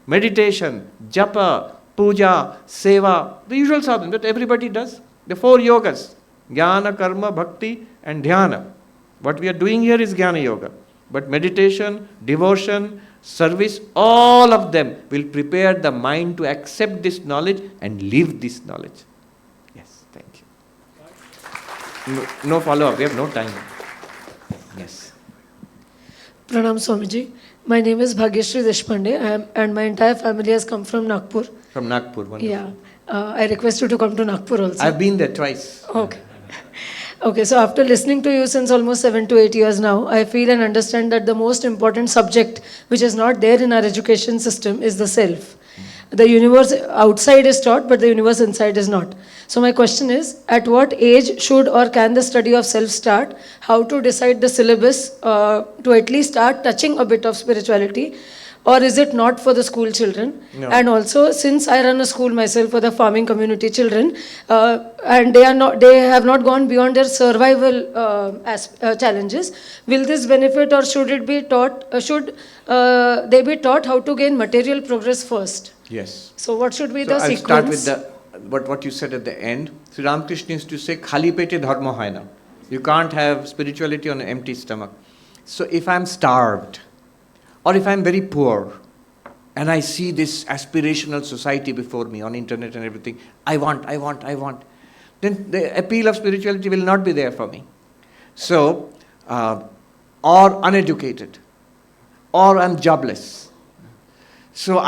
Meditation, japa, puja, seva. The usual sadhan that everybody does. The 4 yogas. Jnana, karma, bhakti and dhyana. What we are doing here is jnana yoga. But meditation, devotion, service, all of them will prepare the mind to accept this knowledge and live this knowledge. Yes, thank you. No follow-up, we have no time. Yes. Pranam Swamiji. My name is Bhagyashree Deshpande and my entire family has come from Nagpur. From Nagpur, wonderful. Yeah. I request you to come to Nagpur also. I've been there twice. Okay. Okay, so after listening to you since almost 7 to 8 years now, I feel and understand that the most important subject which is not there in our education system is the self. The universe outside is taught, but the universe inside is not. So my question is, at what age should or can the study of self start? How to decide the syllabus to at least start touching a bit of spirituality? Or is it not for the school children? No. And also, since I run a school myself for the farming community children, and they have not gone beyond their survival challenges, will this benefit or should it be taught? Should they be taught how to gain material progress first? Yes. So what should be So the I'll sequence? start with what you said at the end. Sri Ramakrishna used to say, "Khali pete dharma hai na." You can't have spirituality on an empty stomach. So if I'm starved, or if I'm very poor, and I see this aspirational society before me on internet and everything, I want, then the appeal of spirituality will not be there for me. So, or uneducated. or I'm jobless. So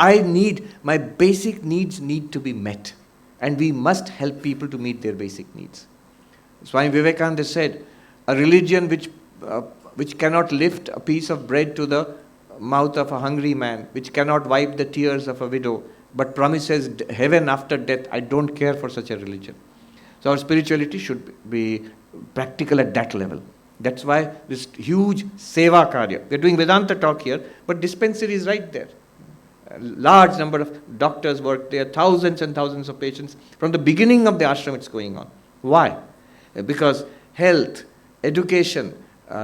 my basic needs need to be met. And we must help people to meet their basic needs. Swami Vivekananda said, a religion which cannot lift a piece of bread to the mouth of a hungry man, which cannot wipe the tears of a widow, but promises heaven after death, I don't care for such a religion. So our spirituality should be practical at that level. That's why this huge seva karya. We're doing Vedanta talk here, but dispensary is right there. A large number of doctors work there, thousands and thousands of patients. From the beginning of the ashram it's going on. Why? Because health, education,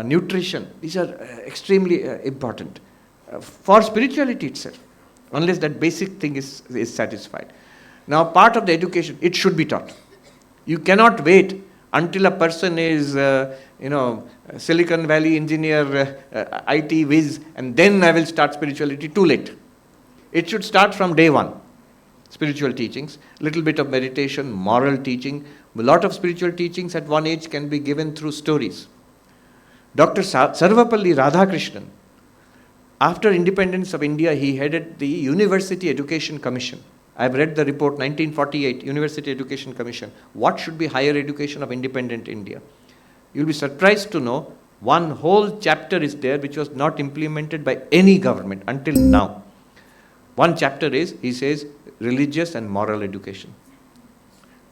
nutrition, these are extremely important for spirituality itself, unless that basic thing is satisfied. Now part of the education, it should be taught. You cannot wait until a person is, Silicon Valley engineer, IT whiz, and then I will start spirituality. Too late. It should start from day one. Spiritual teachings, little bit of meditation, moral teaching. A lot of spiritual teachings at one age can be given through stories. Dr. Sarvapriyananda Radhakrishnan, after independence of India, he headed the University Education Commission. I've read the report, 1948, University Education Commission. What should be higher education of independent India? You'll be surprised to know, one whole chapter is there which was not implemented by any government until now. One chapter is, he says, religious and moral education.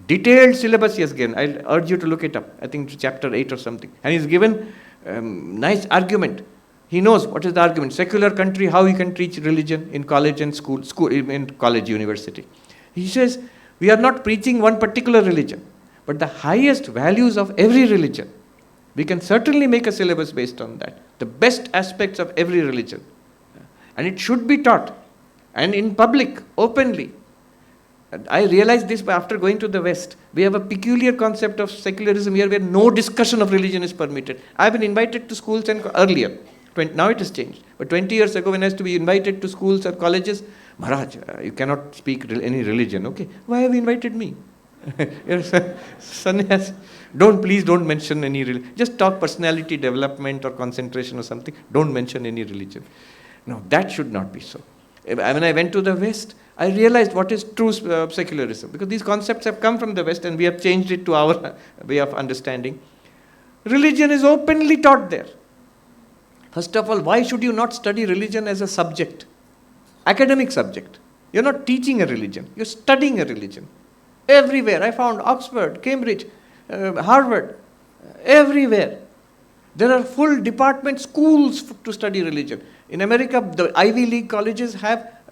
Detailed syllabus he has given. I'll urge you to look it up. I think it's chapter 8 or something. And he's given nice argument. He knows what is the argument. Secular country, how he can teach religion in college and school in college, university. He says, we are not preaching one particular religion, but the highest values of every religion. We can certainly make a syllabus based on that. The best aspects of every religion. And it should be taught. And in public, openly. I realized this after going to the West. We have a peculiar concept of secularism here where no discussion of religion is permitted. I've been invited to schools and earlier. Now it has changed. But 20 years ago when I used to be invited to schools or colleges, Maharaj, you cannot speak any religion. Okay, why have you invited me? Sannyas, please don't mention any religion. Just talk personality development or concentration or something. Don't mention any religion. No, that should not be so. When I went to the West, I realized what is true secularism. Because these concepts have come from the West and we have changed it to our way of understanding. Religion is openly taught there. First of all, why should you not study religion as a subject? Academic subject. You're not teaching a religion. You're studying a religion. Everywhere. I found Oxford, Cambridge, Harvard, everywhere. There are full department schools to study religion. In America, the Ivy League colleges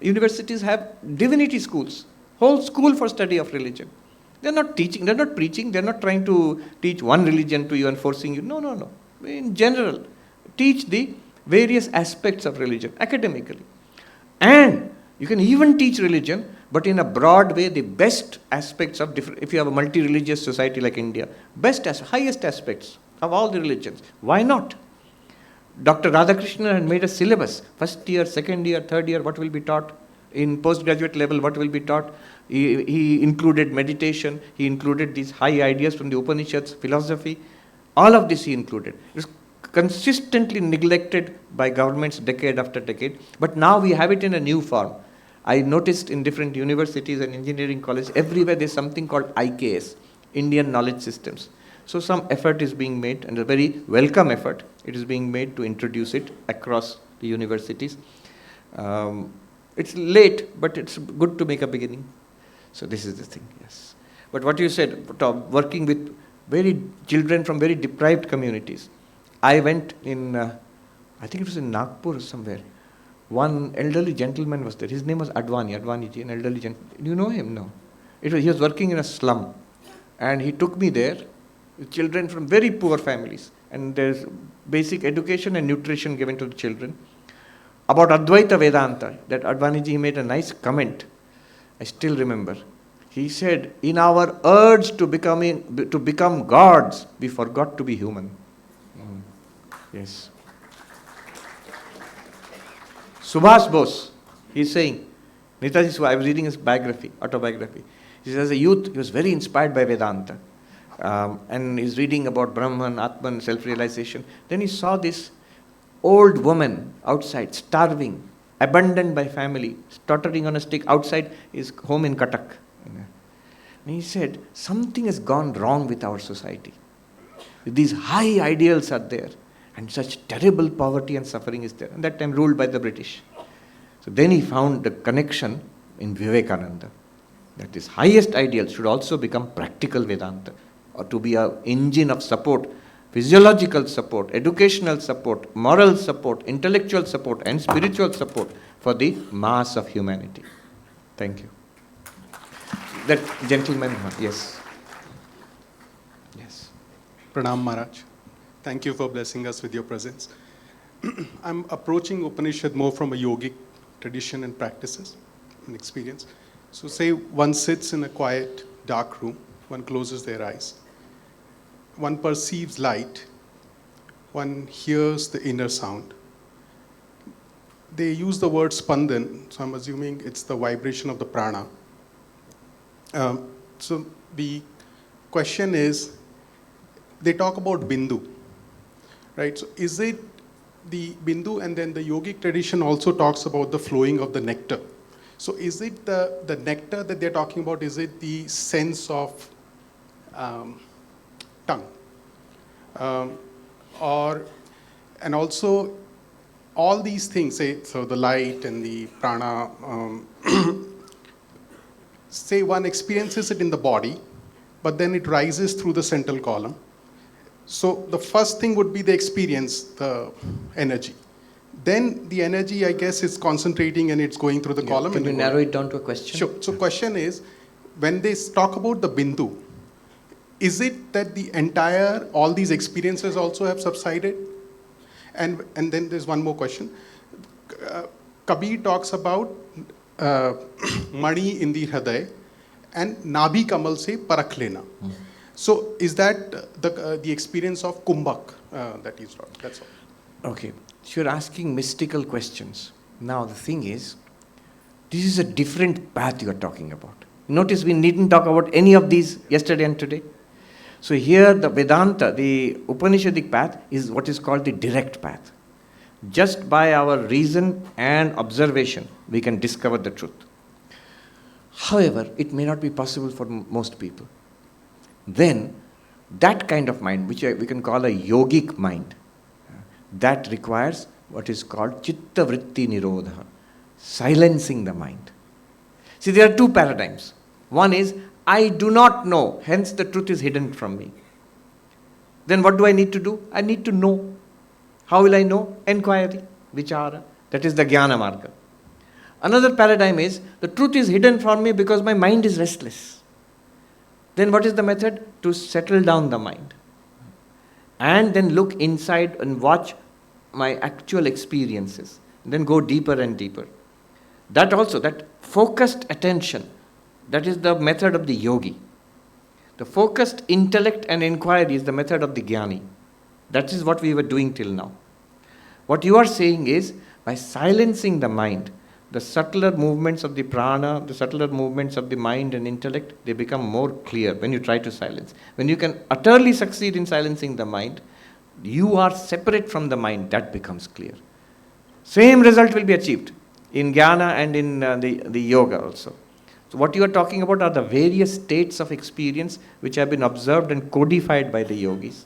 universities have divinity schools. Whole school for study of religion. They're not teaching, they're not preaching, they're not trying to teach one religion to you and forcing you. No. In general, teach the various aspects of religion academically. And you can even teach religion, but in a broad way, the best aspects of if you have a multi-religious society like India, highest aspects of all the religions. Why not? Dr. Radhakrishna had made a syllabus. First year, second year, third year, what will be taught? In postgraduate level, what will be taught? He included meditation. He included these high ideas from the Upanishads, philosophy. All of this he included. It was consistently neglected by governments decade after decade. But now we have it in a new form. I noticed in different universities and engineering colleges, everywhere there's something called IKS, Indian Knowledge Systems. So some effort is being made, and a very welcome effort. It is being made to introduce it across the universities. It's late, but it's good to make a beginning. So this is the thing, yes. But what you said, working with children from very deprived communities. I went in, I think it was in Nagpur or somewhere. One elderly gentleman was there. His name was Advaniji, an elderly gentleman. Do you know him? No. He was working in a slum. And he took me there with children from very poor families. And there's basic education and nutrition given to the children. About Advaita Vedanta, that Advaniji made a nice comment. I still remember. He said, in our urge to become gods, we forgot to be human. Yes. Subhas Bose, he's saying, Netaji, I was reading his autobiography. He says, as a youth, he was very inspired by Vedanta. And he's reading about Brahman, Atman, self-realization. Then he saw this old woman outside, starving, abandoned by family, stuttering on a stick outside his home in Cuttack. And he said, something has gone wrong with our society. These high ideals are there, and such terrible poverty and suffering is there. And that time ruled by the British. So then he found the connection in Vivekananda, that this highest ideal should also become practical Vedanta, or to be an engine of support, physiological support, educational support, moral support, intellectual support, and spiritual support for the mass of humanity. Thank you. That gentleman, yes. Yes. Pranam Maharaj. Thank you for blessing us with your presence. I'm approaching Upanishad more from a yogic tradition and practices and experience. So say one sits in a quiet, dark room, one closes their eyes. One perceives light, one hears the inner sound. They use the word spandan, so I'm assuming it's the vibration of the prana. So the question is, they talk about bindu, right? So is it the bindu, and then the yogic tradition also talks about the flowing of the nectar. So is it the nectar that they're talking about, is it the sense of tongue? And also all these things, say, so the light and the prana, say one experiences it in the body, but then it rises through the central column. So the first thing would be the experience, the energy. Then the energy, I guess, is concentrating and it's going through the column. Can you narrow it down to a question? Sure. So question is, when they talk about the bindu, is it that the entire, all these experiences also have subsided? And then there's one more question. Kabir talks about Mani in the Hriday and Nabhi Kamal se parakh lena. So is that the experience of Kumbhak that he's talking? That's all. Okay. So you're asking mystical questions. Now the thing is, this is a different path you're talking about. Notice we needn't talk about any of these yesterday and today. So here the Vedanta, the Upanishadic path, is what is called the direct path. Just by our reason and observation, we can discover the truth. However, it may not be possible for most people. Then, that kind of mind, which we can call a yogic mind, that requires what is called chitta vritti nirodha, silencing the mind. See, there are two paradigms. One is, I do not know, hence the truth is hidden from me. Then what do I need to do? I need to know. How will I know? Enquiry, vichara. That is the jnana marga. Another paradigm is, the truth is hidden from me because my mind is restless. Then what is the method? To settle down the mind. And then look inside and watch my actual experiences. Then go deeper and deeper. That also, that focused attention, that is the method of the yogi. The focused intellect and inquiry is the method of the jnani. That is what we were doing till now. What you are saying is, by silencing the mind, the subtler movements of the prana, the subtler movements of the mind and intellect, they become more clear when you try to silence. When you can utterly succeed in silencing the mind, you are separate from the mind, that becomes clear. Same result will be achieved in jnana and in the yoga also. So what you are talking about are the various states of experience which have been observed and codified by the yogis.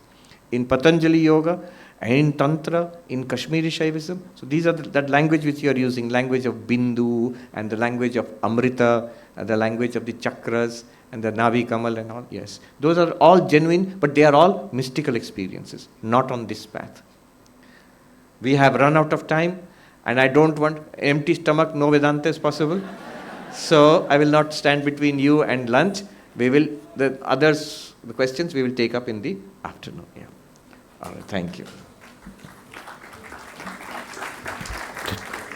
In Patanjali Yoga, and in Tantra, in Kashmiri Shaivism. So these are that language which you are using, language of Bindu, and the language of Amrita, the language of the chakras, and the Navi Kamal and all. Yes, those are all genuine, but they are all mystical experiences, not on this path. We have run out of time, and I don't want empty stomach, no Vedanta is possible. So I will not stand between you and lunch. We will, the questions we will take up in the afternoon. Yeah. All right, thank you.